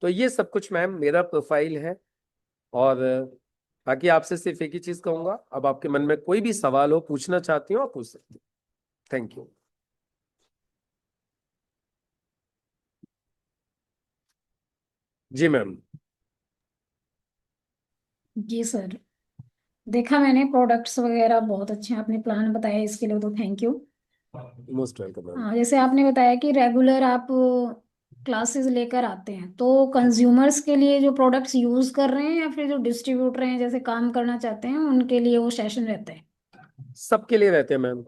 तो ये सब कुछ मैम मेरा प्रोफाइल है। और बाकी आपसे सिर्फ एक ही चीज कहूंगा, अब आपके मन में कोई भी सवाल हो, पूछना चाहती हो, आप पूछ सकते हो। Thank you. जी मैम।
जी सर, देखा मैंने प्रोडक्ट्स वगैरह बहुत अच्छे हैं, आपने प्लान बताया इसके लिए तो thank you.
Most welcome ma'am.
हाँ, जैसे आपने बताया कि रेगुलर आप क्लासेस लेकर आते हैं, तो कंज्यूमर्स के लिए जो प्रोडक्ट्स यूज कर रहे हैं या फिर जो डिस्ट्रीब्यूटर हैं जैसे काम करना चाहते हैं उनके लिए वो सेशन रहते हैं?
सबके लिए रहते हैं मैम।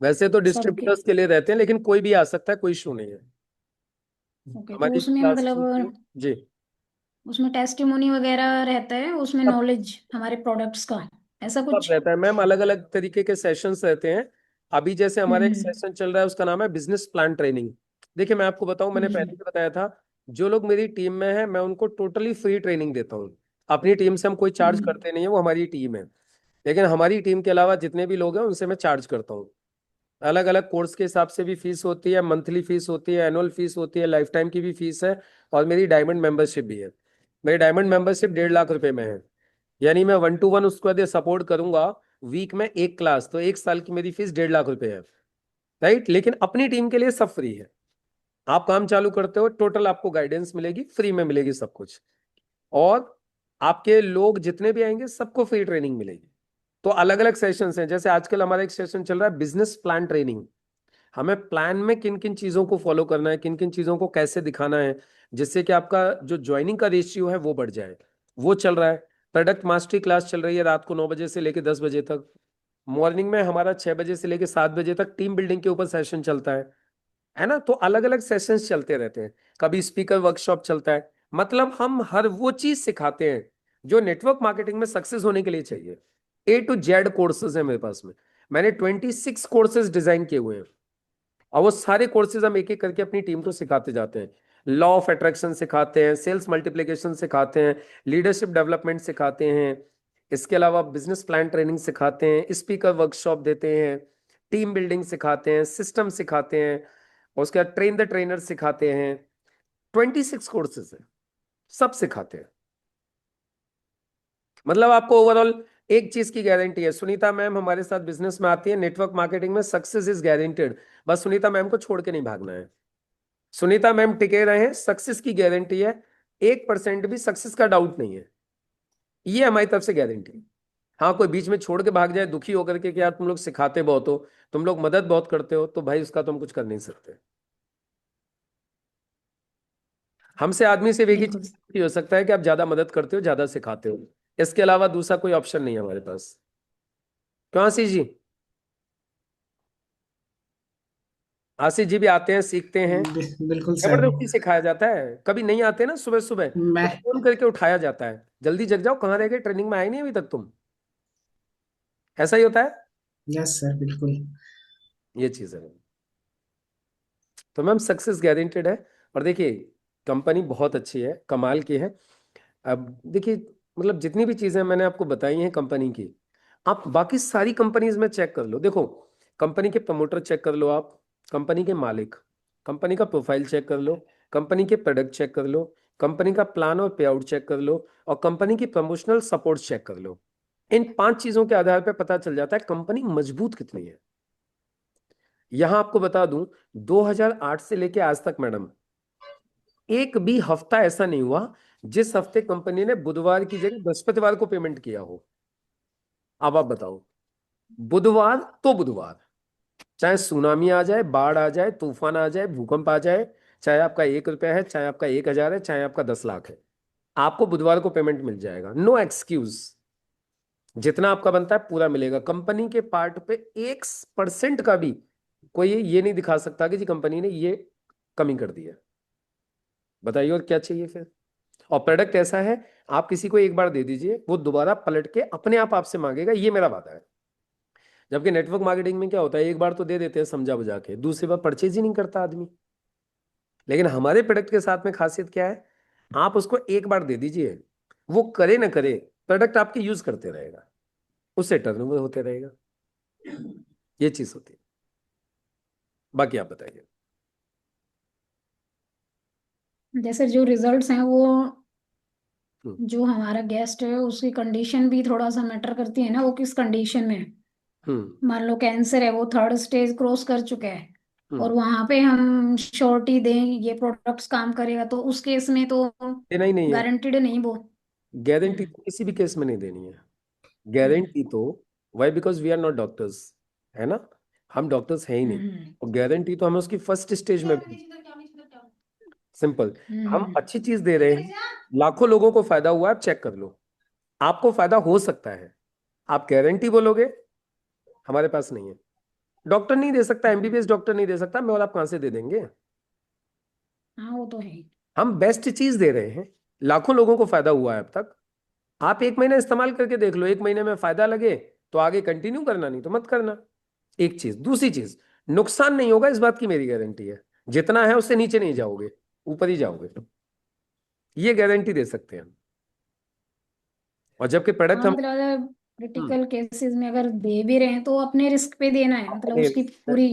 वैसे तो
सबके।
डिस्ट्रीब्यूटर्स के लिए रहते हैं, लेकिन कोई भी आ सकता है, कोई इशू नहीं है।
ओके, तो
हमारी
उसमें
क्लास
मतलब
होती है। जी।
उसमें टेस्टिमोनी वगैरह रहता है, उसमें
सब
नॉलेज हमारे प्रोडक्ट्स का, ऐसा
सब
कुछ?
रहता है मैम, अलग अलग तरीके के सेशंस रहते हैं। अभी जैसे हमारा एक
हम्म।
सेशन चल रहा है, उसका नाम है बिजनेस प्लान ट्रेनिंग। देखिए मैं आपको बताऊं, मैंने पहले
हम्म।
भी बताया था, जो लोग मेरी टीम में है मैं उनको टोटली फ्री ट्रेनिंग देता हूँ। अपनी टीम से हम कोई चार्ज
हम्म।
करते नहीं है, वो हमारी टीम है। लेकिन हमारी टीम के अलावा जितने भी लोग हैं उनसे मैं चार्ज करता हूँ। अलग अलग कोर्स के हिसाब से भी फीस होती है, मंथली फीस होती है, एनुअल फीस होती है, लाइफ टाइम की भी फीस है। और मेरी डायमंड मेंबरशिप भी है। मेरी डायमंड मेंबरशिप 1.5 लाख रुपए में है। यानी मैं 1-to-1 उसको यदि सपोर्ट करूंगा वीक में एक क्लास, तो एक साल की मेरी फीस 1.5 लाख रुपए है, राइट। लेकिन अपनी टीम के लिए सब फ्री है। आप काम चालू करते हो, टोटल आपको गाइडेंस मिलेगी, फ्री में मिलेगी सब कुछ। और आपके लोग जितने भी आएंगे सबको फ्री ट्रेनिंग मिलेगी। तो अलग अलग सेशंस हैं, जैसे आजकल हमारा एक सेशन चल रहा है बिजनेस प्लान ट्रेनिंग। हमें प्लान में किन किन चीजों को फॉलो करना है, किन किन चीजों को कैसे दिखाना है, जिससे कि आपका जो ज्वाइनिंग का रेशियो है वो बढ़ जाए, वो चल रहा है। प्रोडक्ट मास्टरी क्लास चल रही है रात को 9 बजे से लेकर 10 बजे तक। मॉर्निंग में हमारा 6 बजे से लेकर 7 बजे तक टीम बिल्डिंग के ऊपर सेशन चलता है ना। तो अलग अलग सेशंस चलते रहते हैं। कभी स्पीकर वर्कशॉप चलता है। मतलब हम हर वो चीज सिखाते हैं जो नेटवर्क मार्केटिंग में सक्सेस होने के लिए चाहिए। A to Z कोर्सेज है मेरे पास में। मैंने 26 कोर्सेज डिजाइन किए हुए हैं। और वो सारे कोर्सेज हम एक एक करके अपनी टीम को सिखाते जाते हैं। लॉ ऑफ अट्रैक्शन सिखाते हैं, सेल्स मल्टीप्लिकेशन सिखाते हैं, लीडरशिप डेवलपमेंट सिखाते हैं। इसके अलावा बिजनेस प्लान ट्रेनिंग सिखाते हैं, स्पीकर वर्कशॉप देते हैं, टीम बिल्डिंग सिखाते हैं, सिस्टम सिखाते हैं, और उसके बाद ट्रेन द ट्रेनर सिखाते हैं। 26 कोर्सेज है, सब सिखाते हैं। मतलब आपको ओवरऑल एक चीज की गारंटी है, सुनीता मैम हमारे साथ बिजनेस में आती है, नेटवर्क मार्केटिंग में सक्सेस इज गारंटेड। बस सुनीता मैम को छोड़ के नहीं भागना है। सुनीता मैम टिके रहे, सक्सेस की गारंटी है, 1% भी सक्सेस का डाउट नहीं है, ये हमारी तरफ से गारंटी है। हाँ, कोई बीच में छोड़ के भाग जाए दुखी होकर के कि यार तुम लोग सिखाते बहुत हो, तुम लोग मदद बहुत करते हो, तो भाई उसका तो हम कुछ कर नहीं सकते। हमसे आदमी सिर्फ एक ही
बिल्कुल।
चीज हो सकता है कि आप ज्यादा मदद करते हो, ज्यादा सिखाते हो, इसके अलावा दूसरा कोई ऑप्शन नहीं है हमारे पास। क्यों आशीष जी? आशीष जी भी आते हैं, सीखते हैं,
बिल्कुल सर।
जबरदस्ती सिखाया जाता है। कभी नहीं आते ना सुबह सुबह तो
मैं
फोन करके उठाया जाता है, जल्दी जग जाओ, कहाँ रह गए, ट्रेनिंग में आए नहीं अभी तक तुम। ऐसा ही होता है,
यस सर बिल्कुल।
ये चीज है। तो मैम सक्सेस गारंटेड है। और देखिए कंपनी बहुत अच्छी है, कमाल की है। अब देखिए, मतलब जितनी भी चीजें मैंने आपको बताई हैं कंपनी की, आप बाकी सारी कंपनीज में चेक कर लो। देखो, कंपनी के प्रमोटर चेक कर लो आप, कंपनी के मालिक, कंपनी का प्रोफाइल चेक कर लो, कंपनी के प्रोडक्ट चेक कर लो, कंपनी का प्लान और पे आउट चेक कर लो, और कंपनी की प्रमोशनल सपोर्ट चेक कर लो। इन 5 चीजों के आधार पर पता चल जाता है कंपनी मजबूत कितनी है। यहां आपको बता दूं, 2008 से लेके आज तक मैडम, एक भी हफ्ता ऐसा नहीं हुआ जिस हफ्ते कंपनी ने बुधवार की जगह बृहस्पतिवार को पेमेंट किया हो। अब आप बताओ, बुधवार तो बुधवार, चाहे सुनामी आ जाए, बाढ़ आ जाए, तूफान आ जाए, भूकंप आ जाए, चाहे आपका 1 रुपया है, चाहे आपका 1,000 है, चाहे आपका 10 लाख है, आपको बुधवार को पेमेंट मिल जाएगा, नो एक्सक्यूज। जितना आपका बनता है पूरा मिलेगा। कंपनी के पार्ट पे 1% का भी कोई ये नहीं दिखा सकता कि जी कंपनी ने ये कमी कर दी है। बताइए और क्या चाहिए फिर। और प्रोडक्ट ऐसा है, आप किसी को एक बार दे दीजिए, वो दोबारा पलट के अपने आप आपसे मांगेगा, ये मेरा वादा है। जबकि नेटवर्क मार्केटिंग में क्या होता है, एक बार तो दे देते हैं समझा बुझा के, दूसरी बार परचेज ही नहीं करता आदमी। लेकिन हमारे प्रोडक्ट के साथ में खासियत क्या है, आप उसको एक बार दे दीजिए, वो करे ना करे, प्रोडक्ट आपके यूज करते रहेगा, उससे टर्नओवर होते रहेगा। ये चीज होती है। बाकी आप बताइए।
जैसे जो रिजल्ट्स हैं वो,
हम्म।
जो हमारा गेस्ट है उसकी कंडीशन भी थोड़ा सा मैटर करती है ना, वो किस कंडीशन में है।
हम्म।
मान लो कैंसर है, वो 3rd स्टेज क्रॉस कर चुका है, और
हम्म।
वहां पे हम श्योरिटी दें ये प्रोडक्ट्स काम करेगा, तो उस केस में तो
देना ही नहीं है,
गारंटीड नहीं वो।
गारंटी
हम्म।
तो किसी भी केस में नहीं देनी है। गारंटी तो, why, because we are not doctors, है ना, हम डॉक्टर्स हैं ही नहीं।
हम्म।
और गारंटी तो हमें उसकी फर्स्ट स्टेज में भी, सिंपल। हम
हम्म।
अच्छी चीज दे रहे हैं, लाखों लोगों को फायदा हुआ है, आप चेक कर लो, आपको फायदा हो सकता है। आप गारंटी बोलोगे, हमारे पास नहीं है, डॉक्टर नहीं दे सकता, एमबीबीएस डॉक्टर नहीं दे सकता, मैं और आप कहां से दे देंगे।
हाँ वो तो है ही।
हम बेस्ट चीज दे रहे हैं, लाखों लोगों को फायदा हुआ है अब तक। आप 1 महीना इस्तेमाल करके देख लो, 1 महीने में फायदा लगे तो आगे कंटिन्यू करना, नहीं तो मत करना। एक चीज, दूसरी चीज, नुकसान नहीं होगा, इस बात की मेरी गारंटी है। जितना है उससे नीचे नहीं जाओगे, ऊपर ही जाओगे, ये गारंटी दे सकते हैं हम। और जबकि प्रोडक्ट
हाँ
हम,
मतलब
हम्म,
क्रिटिकल केसेस में अगर दे भी रहे हैं तो अपने रिस्क पे देना है, मतलब
अपने
उसकी
रिस्क पे,
पूरी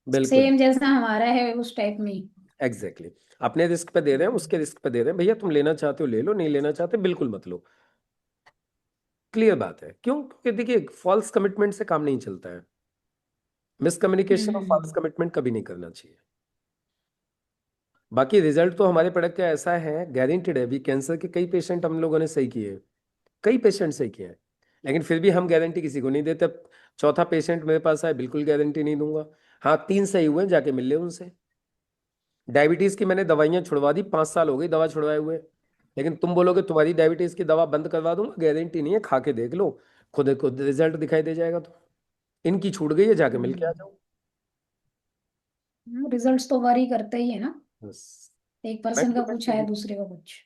बिल्कुल,
सेम जैसा हमारा है उस टाइप में ही।
Exactly exactly. अपने रिस्क पे दे रहे हैं, उसके रिस्क पे दे रहे हैं। भैया तुम लेना चाहते हो ले लो, नहीं लेना चाहते बिल्कुल मत लो। क्लियर बात है। क्यों? क्योंकि देखिए फॉल्स कमिटमेंट से काम नहीं चलता है, मिसकम्युनिकेशन और फॉल्स
हम्म।
कमिटमेंट कभी नहीं करना चाहिए। बाकी रिजल्ट तो हमारे प्रोडक्ट का ऐसा है, गारंटेड है। अभी कैंसर के कई पेशेंट हम लोगों ने सही किए हैं, कई पेशेंट सही किए हैं, लेकिन फिर भी हम गारंटी किसी को नहीं देते। अब चौथा पेशेंट मेरे पास आए, बिल्कुल गारंटी नहीं दूंगा। हाँ, 3 सही हुए हैं, जाके मिल ले उनसे। डायबिटीज की मैंने दवाइयां छुड़वा दी, 5 साल हो गई दवा छुड़वाए हुए, लेकिन तुम बोलोगे तुम्हारी डायबिटीज की दवा बंद करवा दूंगा, गारंटी नहीं है, खा के देख लो, खुद खुद रिजल्ट दिखाई दे जाएगा। तो इनकी छूट गई है, जाके मिल के आ जाओ।
रिजल्ट्स तो वारी करते ही है ना,
बस,
एक
मैं
पर्सन का कुछ है
तो-
दूसरे का कुछ।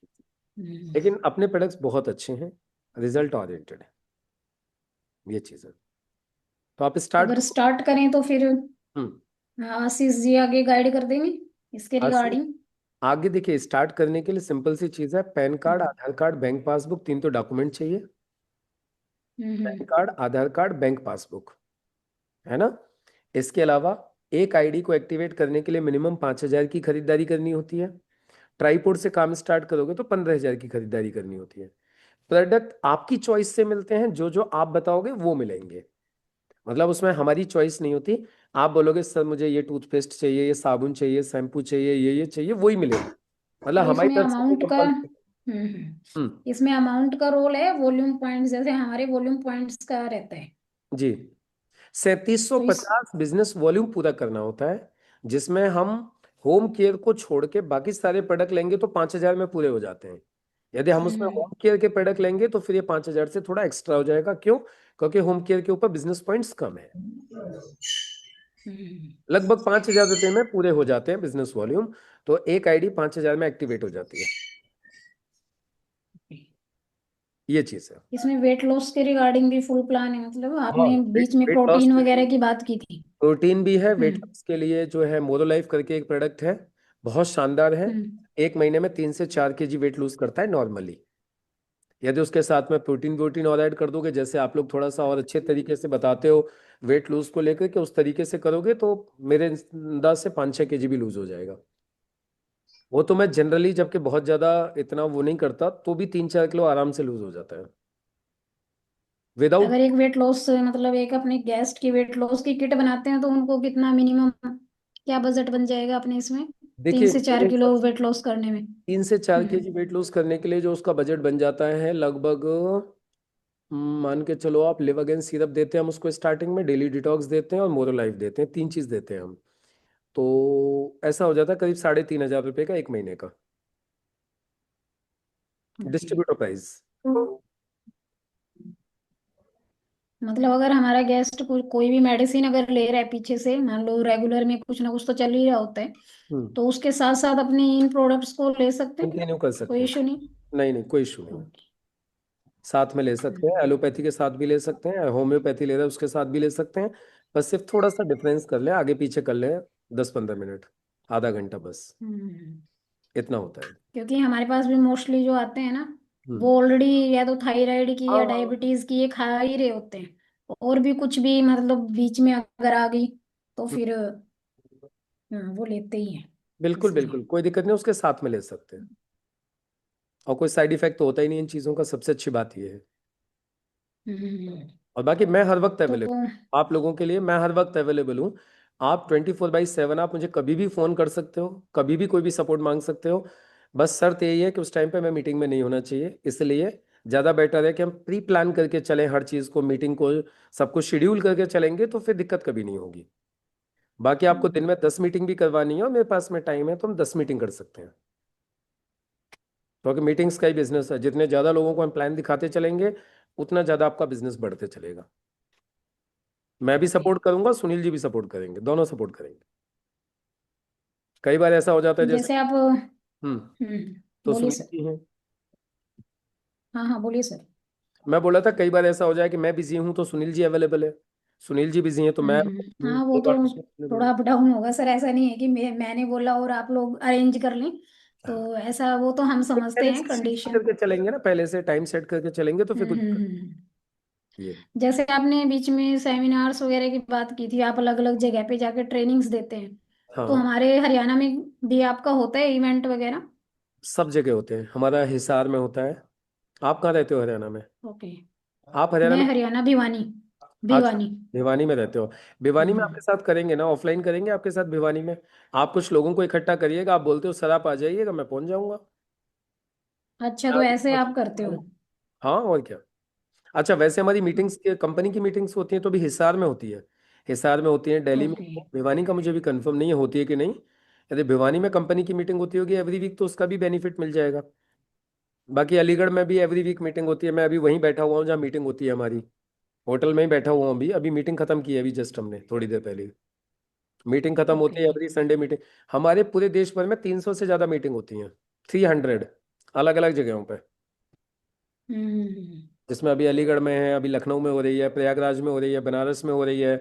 लेकिन अपने प्रोडक्ट्स बहुत अच्छे हैं, रिजल्ट ओरिएंटेड है, ये चीज है। तो आप स्टार्ट
अगर
करो।
स्टार्ट करें तो फिर
हम्म।
आशीष जी आगे गाइड कर देंगे इसके
आशीष
रिगार्डिंग।
आगे देखिए, स्टार्ट करने के लिए सिंपल सी चीज है, पैन कार्ड, आधार कार्ड, बैंक पासबुक, 3 तो डॉक्यूमेंट चाहिए। पैन कार्ड, आधार कार्ड, बैंक पासबुक, है ना। इसके अलावा एक आईडी को एक्टिवेट करने के लिए मिनिमम 5,000 की खरीदारी करनी होती है। ट्राईपोर्ट से काम स्टार्ट करोगे तो 15,000 की खरीदारी करनी होती है। प्रोडक्ट आपकी चॉइस से मिलते हैं, जो जो आप बताओगे वो मिलेंगे। मतलब उसमें हमारी चॉइस नहीं होती। आप बोलोगे सर मुझे ये टूथपेस्ट चाहिए, ये साबुन चाहिए, शैम्पू चाहिए, ये चाहिए, वही मिलेगा। मतलब
और
हमारी
इसमें
तरफ से कोई
अमाउंट का
कंपल्सन। हम्म।
इसमें अमाउंट का रोल है, वॉल्यूम पॉइंट्स जैसे हमारे वॉल्यूम पॉइंट्स का रहता है।
जी,
तो इस
3750 बिजनेस वॉल्यूम पूरा करना होता है, जिसमें हम होम केयर को छोड़ के बाकी सारे प्रोडक्ट लेंगे तो 5,000 में पूरे हो जाते हैं। यदि हम उसमें
हम्म
होम केयर के प्रोडक्ट लेंगे तो फिर ये 5,000 से थोड़ा एक्स्ट्रा हो जाएगा। क्यों? क्योंकि होम केयर के ऊपर बिजनेस पॉइंट्स कम है।
हम्म,
लगभग 5,000 रुपये में पूरे हो जाते हैं बिजनेस वॉल्यूम। तो एक आईडी 5,000 में एक्टिवेट हो जाती है। ये चीज है।
इसमें वेट लॉस के रिगार्डिंग भी फुल प्लान है, मतलब
हाँ,
आपने
वेट
बीच में
वेट लॉस
प्रोटीन
के लिए
वगैरह की बात की थी।
प्रोटीन भी है। वेट
हम्म
लॉस के लिए जो है मोरोलाइफ करके एक प्रोडक्ट है, बहुत शानदार है।
हम्म
1 महीने में 3 से 4 kg वेट लूज करता है नॉर्मली। यदि उसके साथ में प्रोटीन वोटीन और ऐड कर दोगे, जैसे आप लोग थोड़ा सा और अच्छे तरीके से बताते हो वेट लूज को लेकर के, उस तरीके से करोगे तो मेरे अंदाज से 5-6 kg भी लूज हो जाएगा। वो तो मैं जनरली जबकि बहुत ज्यादा इतना वो नहीं करता, तो भी 3-4 किलो आराम से लूज हो जाता है विदाउट।
अगर एक वेट लॉस मतलब एक अपने गेस्ट की वेट लॉस की किट बनाते हैं तो उनको कितना मिनिमम क्या बजट बन जाएगा अपने इसमें, तीन
देखिए
से चार
मेरे हिसाब
किलो
से
वेट लॉस करने में?
3 से 4 kg वेट लूज करने के लिए जो उसका बजट बन जाता है लगभग, मान के चलो आप लिव अगेन सिरप देते हैं हम उसको स्टार्टिंग में, डेली डिटॉक्स देते हैं और मोरोलाइफ देते हैं, 3 चीज देते हैं हम। तो ऐसा हो जाता है करीब 3,500 रुपये का 1 महीने का
ओके।
Distributor price.
मतलब अगर हमारा गेस्ट कोई भी मेडिसिन अगर ले रहा है पीछे से, मान लो रेगुलर में कुछ ना कुछ तो चल ही रहा होता है,
हम्म।
तो उसके साथ साथ अपने इन प्रोडक्ट्स को ले सकते हैं,
कंटिन्यू कर सकते
कोई
हैं।
इशू नहीं।
नहीं नहीं, कोई इशू नहीं।
ओके।
साथ में ले सकते हैं, एलोपैथी के साथ भी ले सकते हैं, होम्योपैथी ले रहे हैं उसके साथ भी ले सकते हैं। बस सिर्फ थोड़ा सा डिफरेंस कर ले, आगे पीछे कर ले, 10-15 मिनट, आधा घंटा बस,
हम्म
इतना होता है।
क्योंकि हमारे पास भी मोस्टली जो आते हैं ना,
हम्म।
वो ऑलरेडी या तो थायराइड की या
हाँ,
डायबिटीज की ये खा ही रहे होते हैं, और भी कुछ भी मतलब बीच में अगर आ गई तो फिर वो लेते ही हैं,
बिल्कुल
इसलिए।
बिल्कुल, कोई दिक्कत नहीं, उसके साथ में ले सकते हैं। और कोई साइड इफेक्ट तो होता ही नहीं इन चीज़ों का, सबसे अच्छी बात ये है।
हम्म
और बाकी मैं हर वक्त
तो
अवेलेबल, आप लोगों के लिए मैं हर वक्त अवेलेबल हूँ। आप 24/7 आप मुझे कभी भी फ़ोन कर सकते हो, कभी भी कोई भी सपोर्ट मांग सकते हो। बस शर्त यही है कि उस टाइम पे मैं मीटिंग में नहीं होना चाहिए, इसलिए ज़्यादा बेटर है कि हम प्री प्लान करके चलें हर चीज़ को, मीटिंग को, सब कुछ शेड्यूल करके चलेंगे तो फिर दिक्कत कभी नहीं होगी। बाकी आपको दिन में 10 मीटिंग भी करवानी है और मेरे पास में टाइम है तो हम 10 मीटिंग कर सकते हैं। क्योंकि मीटिंग्स का ही बिजनेस है, जितने ज़्यादा लोगों को हम प्लान दिखाते चलेंगे उतना ज़्यादा आपका बिजनेस बढ़ते चलेगा। मैं भी
ओके।
सपोर्ट करूंगा, सुनील जी भी सपोर्ट करेंगे, दोनों सपोर्ट करेंगे। कई बार ऐसा हो जाता है जैसे,
जैसे आप
हम्म, तो
बोलिए
सुनील
सर।
जी हैं।
हाँ हाँ बोलिए सर।
मैं बोला था कई बार ऐसा हो जाए कि मैं बिजी हूं तो सुनील जी अवेलेबल है, सुनील जी बिजी हैं तो मैं
हाँ वो
कई
तो
बार तो सुनील available
थोड़ा अप डाउन होगा सर, ऐसा नहीं है कि मैंने बोला और आप लोग अरेंज कर लें,
है।
तो ऐसा वो तो हम
तो
समझते
पहले
हैं
से शेड्यूल
कंडीशन।
करके चलेंगे ना, पहले से टाइम सेट करके चलेंगे तो फिर कुछ दिक्कत
हम्म।
नहीं है।
जैसे आपने बीच में सेमिनार्स वगैरह की बात की थी, आप अलग अलग जगह पे जाके ट्रेनिंग्स देते हैं, तो
हाँ,
हमारे हरियाणा में भी आपका होता है इवेंट वगैरह?
सब जगह होते हैं, हमारा हिसार में होता है। आप कहाँ रहते हो हरियाणा में?
ओके।
आप हरियाणा
मैं
में?
हरियाणा भिवानी।
अच्छा,
भिवानी।
भिवानी में रहते हो। भिवानी में
हम्म
आपके साथ करेंगे ना, ऑफलाइन करेंगे आपके साथ भिवानी में। आप कुछ लोगों को इकट्ठा करिएगा, आप बोलते हो सर आप आ जाइएगा, मैं पहुंच जाऊंगा।
अच्छा,
मैं
तो
आपके
ऐसे
पास
आप करते हो?
हाँ, और क्या। अच्छा, वैसे हमारी मीटिंग्स के कंपनी की मीटिंग्स होती हैं तो भी हिसार में होती है, हिसार में होती है, दिल्ली में।
ओके।
भिवानी का मुझे भी कंफर्म नहीं है होती है कि नहीं। यदि भिवानी में कंपनी की मीटिंग होती होगी एवरी वीक तो उसका भी बेनिफिट मिल जाएगा। बाकी अलीगढ़ में भी एवरी वीक मीटिंग होती है, मैं अभी वहीं बैठा हुआ हूँ जहाँ मीटिंग होती है हमारी, होटल में ही बैठा हुआ हूँ। अभी अभी मीटिंग खत्म की है, अभी जस्ट हमने थोड़ी देर पहले। मीटिंग खत्म होती
ओके।
है एवरी संडे मीटिंग। हमारे पूरे देश भर में 300 से ज्यादा मीटिंग होती हैं, 300, अलग अलग जगहों पे।
हम्म
जिसमें अभी अलीगढ़ में है, अभी लखनऊ में हो रही है, प्रयागराज में हो रही है, बनारस में हो रही है,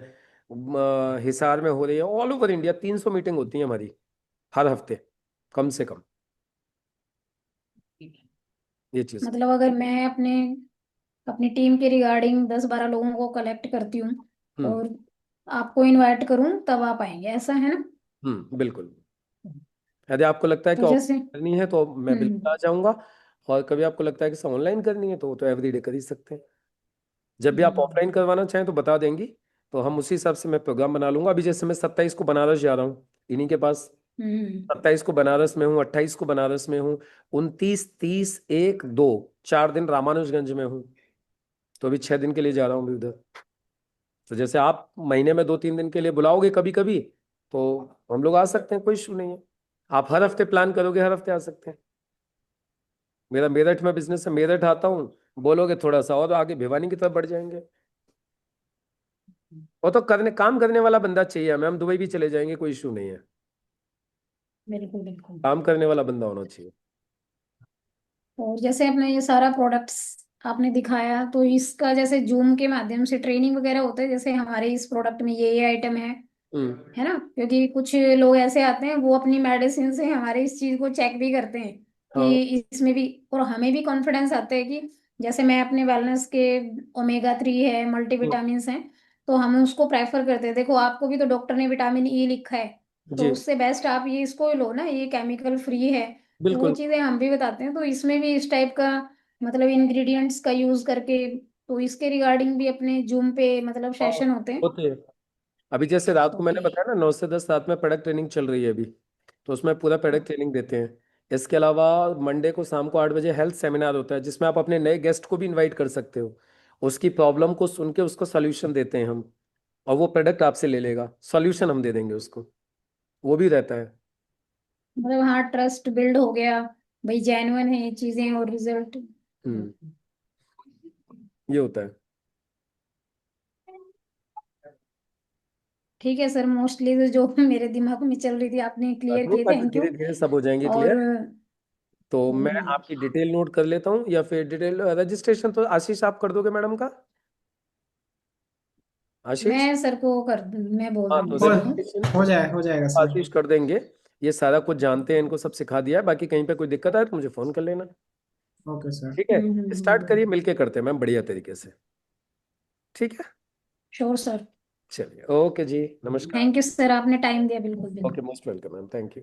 हिसार में हो रही है, ऑल ओवर इंडिया 300 मीटिंग होती है हमारी हर हफ्ते, कम से कम। ये चीज।
मतलब अगर मैं अपनी टीम के रिगार्डिंग 10-12 लोगों को कलेक्ट करती हूँ
हम्म
और आपको इनवाइट करूँ तब आप आएंगे, ऐसा है ना?
बिल्कुल। यदि आपको लगता है कि
तो जैसे
ऑफलाइन करनी है तो मैं बिल्कुल आ जाऊंगा, और कभी आपको लगता है कि ऑनलाइन करनी है तो एवरीडे कर ही सकते हैं। जब भी आप
हम्म,
ऑफलाइन करवाना चाहें तो बता देंगी, तो हम उसी हिसाब से मैं प्रोग्राम बना लूंगा। अभी जैसे मैं 27 को बनारस जा रहा हूँ इन्हीं के पास,
हम्म,
27 को बनारस में हूँ, 28 को बनारस में हूँ, 29, 30, 1, 2, 4 दिन रामानुजगंज में हूँ। तो अभी 6 दिन के लिए जा रहा हूँ अभी उधर। तो जैसे आप महीने में 2-3 दिन के लिए बुलाओगे कभी कभी, तो हम लोग आ सकते हैं, कोई इशू नहीं है। आप हर हफ्ते प्लान करोगे, हर हफ्ते आ सकते हैं। मेरा मेरठ में बिजनेस है, मेरठ आता हूँ, बोलोगे थोड़ा सा और आगे भिवानी की तरफ बढ़ जाएंगे। वो तो काम करने वाला बंदा चाहिए हमें, हम दुबई भी चले जाएंगे, कोई इशू नहीं है।
बिल्कुल बिल्कुल।
काम करने वाला बंदा होना चाहिए।
और जैसे अपने ये सारा प्रोडक्ट्स आपने दिखाया, तो इसका जैसे जूम के माध्यम से ट्रेनिंग वगैरह होता है, जैसे हमारे इस प्रोडक्ट में ये आइटम
हम्म
है ना? क्योंकि कुछ लोग ऐसे आते हैं वो अपनी मेडिसिन से हमारे इस चीज को चेक भी करते हैं
हाँ।
कि इसमें भी, और हमें भी कॉन्फिडेंस आता है कि जैसे मैं अपने वेलनेस के ओमेगा 3 है,
हम्म,
मल्टीविटामिन्स हैं, तो हम उसको प्रेफर करते हैं। देखो आपको भी तो डॉक्टर ने विटामिन E लिखा है, तो
जी
उससे बेस्ट आप ये इसको ही लो ना, ये केमिकल फ्री है। तो वो
बिल्कुल।
चीजें हम भी बताते हैं, तो इसमें भी इस टाइप का मतलब इंग्रेडिएंट्स का यूज करके, तो इसके रिगार्डिंग भी अपने जूम पे मतलब
हाँ,
सेशन होते हैं।
होते हैं। अभी जैसे रात को मैंने
ओके।
बताया ना, 9 से 10 रात में प्रोडक्ट ट्रेनिंग चल रही है अभी, तो उसमें पूरा प्रोडक्ट ट्रेनिंग देते हैं। इसके अलावा मंडे को शाम को 8 बजे हेल्थ सेमिनार होता है, जिसमें आप अपने नए गेस्ट को भी इनवाइट कर सकते हो। उसकी प्रॉब्लम को सुन के उसको सोल्यूशन देते हैं हम, और वो प्रोडक्ट आपसे ले लेगा, सॉल्यूशन हम दे देंगे उसको, वो भी रहता है।
मतलब हाँ, ट्रस्ट बिल्ड हो गया, भाई जेन्युइन है ये चीजें और रिजल्ट।
हम्म ये होता है।
ठीक है सर, मोस्टली तो जो मेरे दिमाग में चल रही थी आपने क्लियर
बाकी
किए,
बाकी
थैंक यू।
धीरे धीरे सब हो जाएंगे
और
क्लियर। तो मैं
हम्म,
आपकी डिटेल नोट कर लेता हूँ, या फिर डिटेल रजिस्ट्रेशन तो आशीष आप कर दोगे मैडम का? आशीष,
मैं सर को मैं बोल
हाँ तो
दूंगी
हो
सर को।
रजिस्ट्रेशन
हो जाएगा सर।
आशीष कर देंगे। ये सारा कुछ जानते हैं, इनको सब सिखा दिया है। बाकी कहीं पे कोई दिक्कत आए तो मुझे फोन कर लेना।
Okay sir.
ठीक है, स्टार्ट करिए, मिलके करते हैं मैम बढ़िया तरीके से। ठीक है,
श्योर सर।
चलिए, ओके जी, नमस्कार।
थैंक यू सर, आपने टाइम दिया, बिल्कुल
ओके,
बिल्कुल।
Most welcome ma'am, thank you.